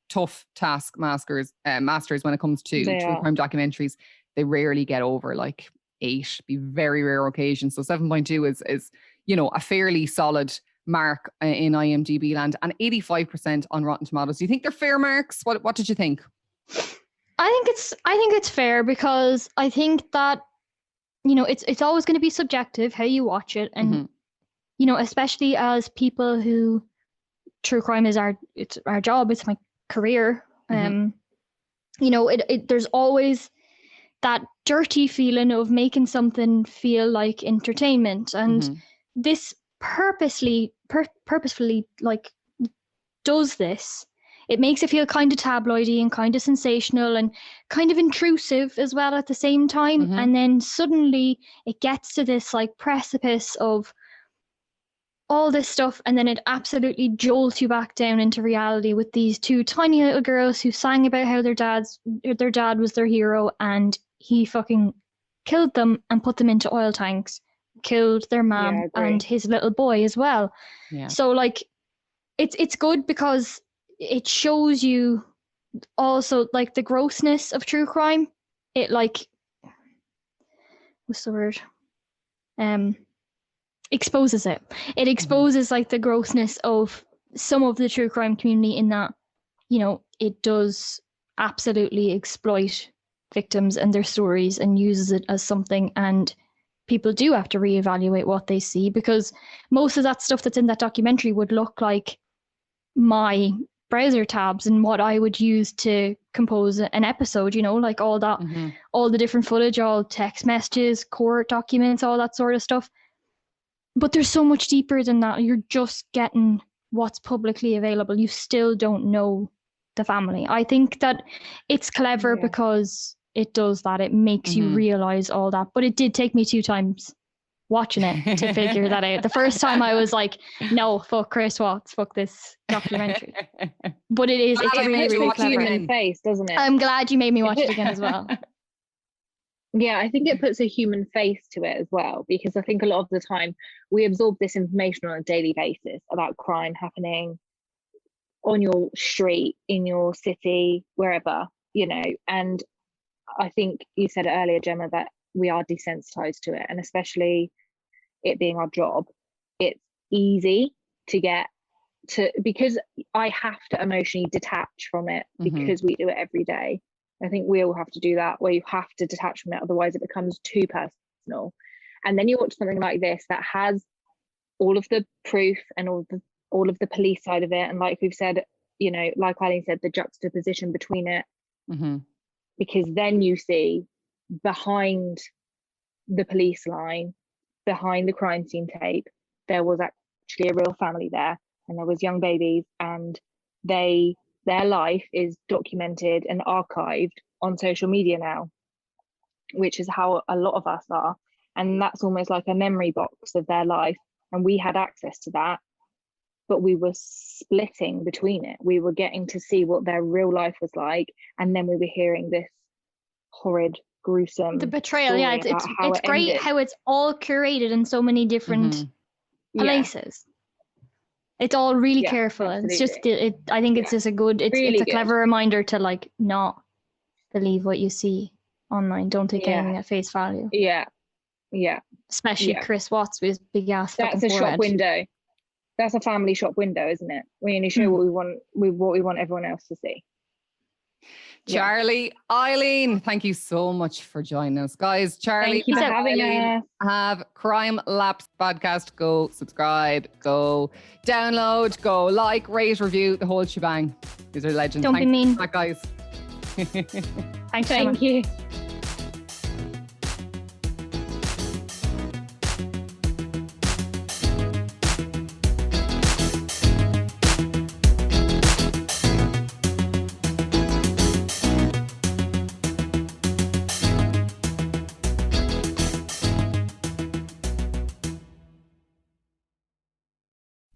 tough taskmasters when it comes to true crime documentaries. They rarely get over like 8, be very rare occasions. So 7.2 is you know, a fairly solid mark in IMDb land, and 85% on Rotten Tomatoes. Do you think they're fair marks? What did you think? I think it's fair, because I think that, you know, it's always going to be subjective how you watch it, and you know, especially as people who, true crime is our job, it's my career. You know, there's always that dirty feeling of making something feel like entertainment, and this purposefully like does this. It makes it feel kind of tabloidy and kind of sensational and kind of intrusive as well at the same time. And then suddenly it gets to this like precipice of all this stuff, and then it absolutely jolts you back down into reality with these 2 tiny little girls who sang about how their dad was their hero, and he fucking killed them and put them into oil tanks, killed their mom and his little boy as well. So like it's good because it shows you also like the grossness of true crime. It like, what's the word? Exposes it. It exposes like the grossness of some of the true crime community, in that, you know, it does absolutely exploit victims and their stories and uses it as something, and people do have to reevaluate what they see, because most of that stuff that's in that documentary would look like my browser tabs and what I would use to compose an episode, you know, like all that, all the different footage, all text messages, court documents, all that sort of stuff. But there's so much deeper than that. You're just getting what's publicly available. You still don't know the family. I think that it's clever because it does that. It makes you realize all that. But it did take me 2 times watching it to figure that out. The first time I was like, no, fuck Chris Watts, fuck this documentary. But it's really, really clever. Human face, doesn't it? I'm glad you made me watch it again as well. Yeah, I think it puts a human face to it as well, because I think a lot of the time we absorb this information on a daily basis about crime happening on your street, in your city, wherever, you know. And I think you said it earlier, Gemma, that we are desensitized to it, and especially it being our job, it's easy to get to, because I have to emotionally detach from it because we do it every day. I think we all have to do that, where you have to detach from it, otherwise it becomes too personal. And then you watch something like this that has all of the proof and all the all of the police side of it. And like we've said, you know, like Eileen said, the juxtaposition between it, because then you see behind the police line, behind the crime scene tape, there was actually a real family there, and there was young babies, and their life is documented and archived on social media now, which is how a lot of us are. And that's almost like a memory box of their life. And we had access to that, but we were splitting between it. We were getting to see what their real life was like. And then we were hearing this horrid, gruesome, the betrayal. Yeah, it's great ended. how it's all curated in so many different places. It's all really careful. Absolutely. It's just I think it's just it's a clever reminder to like not believe what you see online. Don't take anything at face value. Especially Chris Watts with his big ass. That's a shop window. That's a family shop window, isn't it? We only show what we want everyone else to see. Charlie, Eileen, thank you so much for joining us, guys. Charlie, thank you for having us. Have CrimeLapse podcast. Go subscribe, go download, go like, rate, review, the whole shebang. These are legends. Don't be mean, guys. Thanks. Thank you.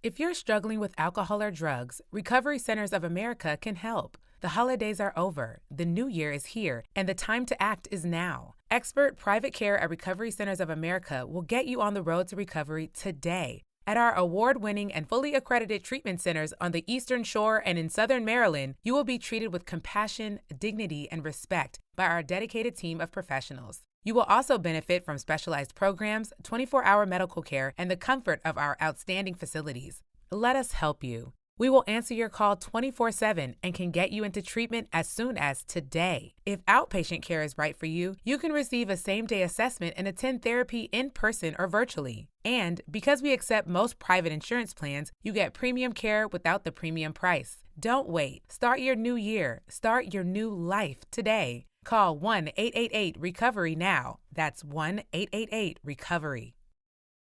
If you're struggling with alcohol or drugs, Recovery Centers of America can help. The holidays are over, the new year is here, and the time to act is now. Expert private care at Recovery Centers of America will get you on the road to recovery today. At our award-winning and fully accredited treatment centers on the Eastern Shore and in Southern Maryland, you will be treated with compassion, dignity, and respect by our dedicated team of professionals. You will also benefit from specialized programs, 24-hour medical care, and the comfort of our outstanding facilities. Let us help you. We will answer your call 24/7 and can get you into treatment as soon as today. If outpatient care is right for you, you can receive a same-day assessment and attend therapy in person or virtually. And because we accept most private insurance plans, you get premium care without the premium price. Don't wait. Start your new year. Start your new life today. Call 1-888-RECOVERY now. That's 1-888-RECOVERY.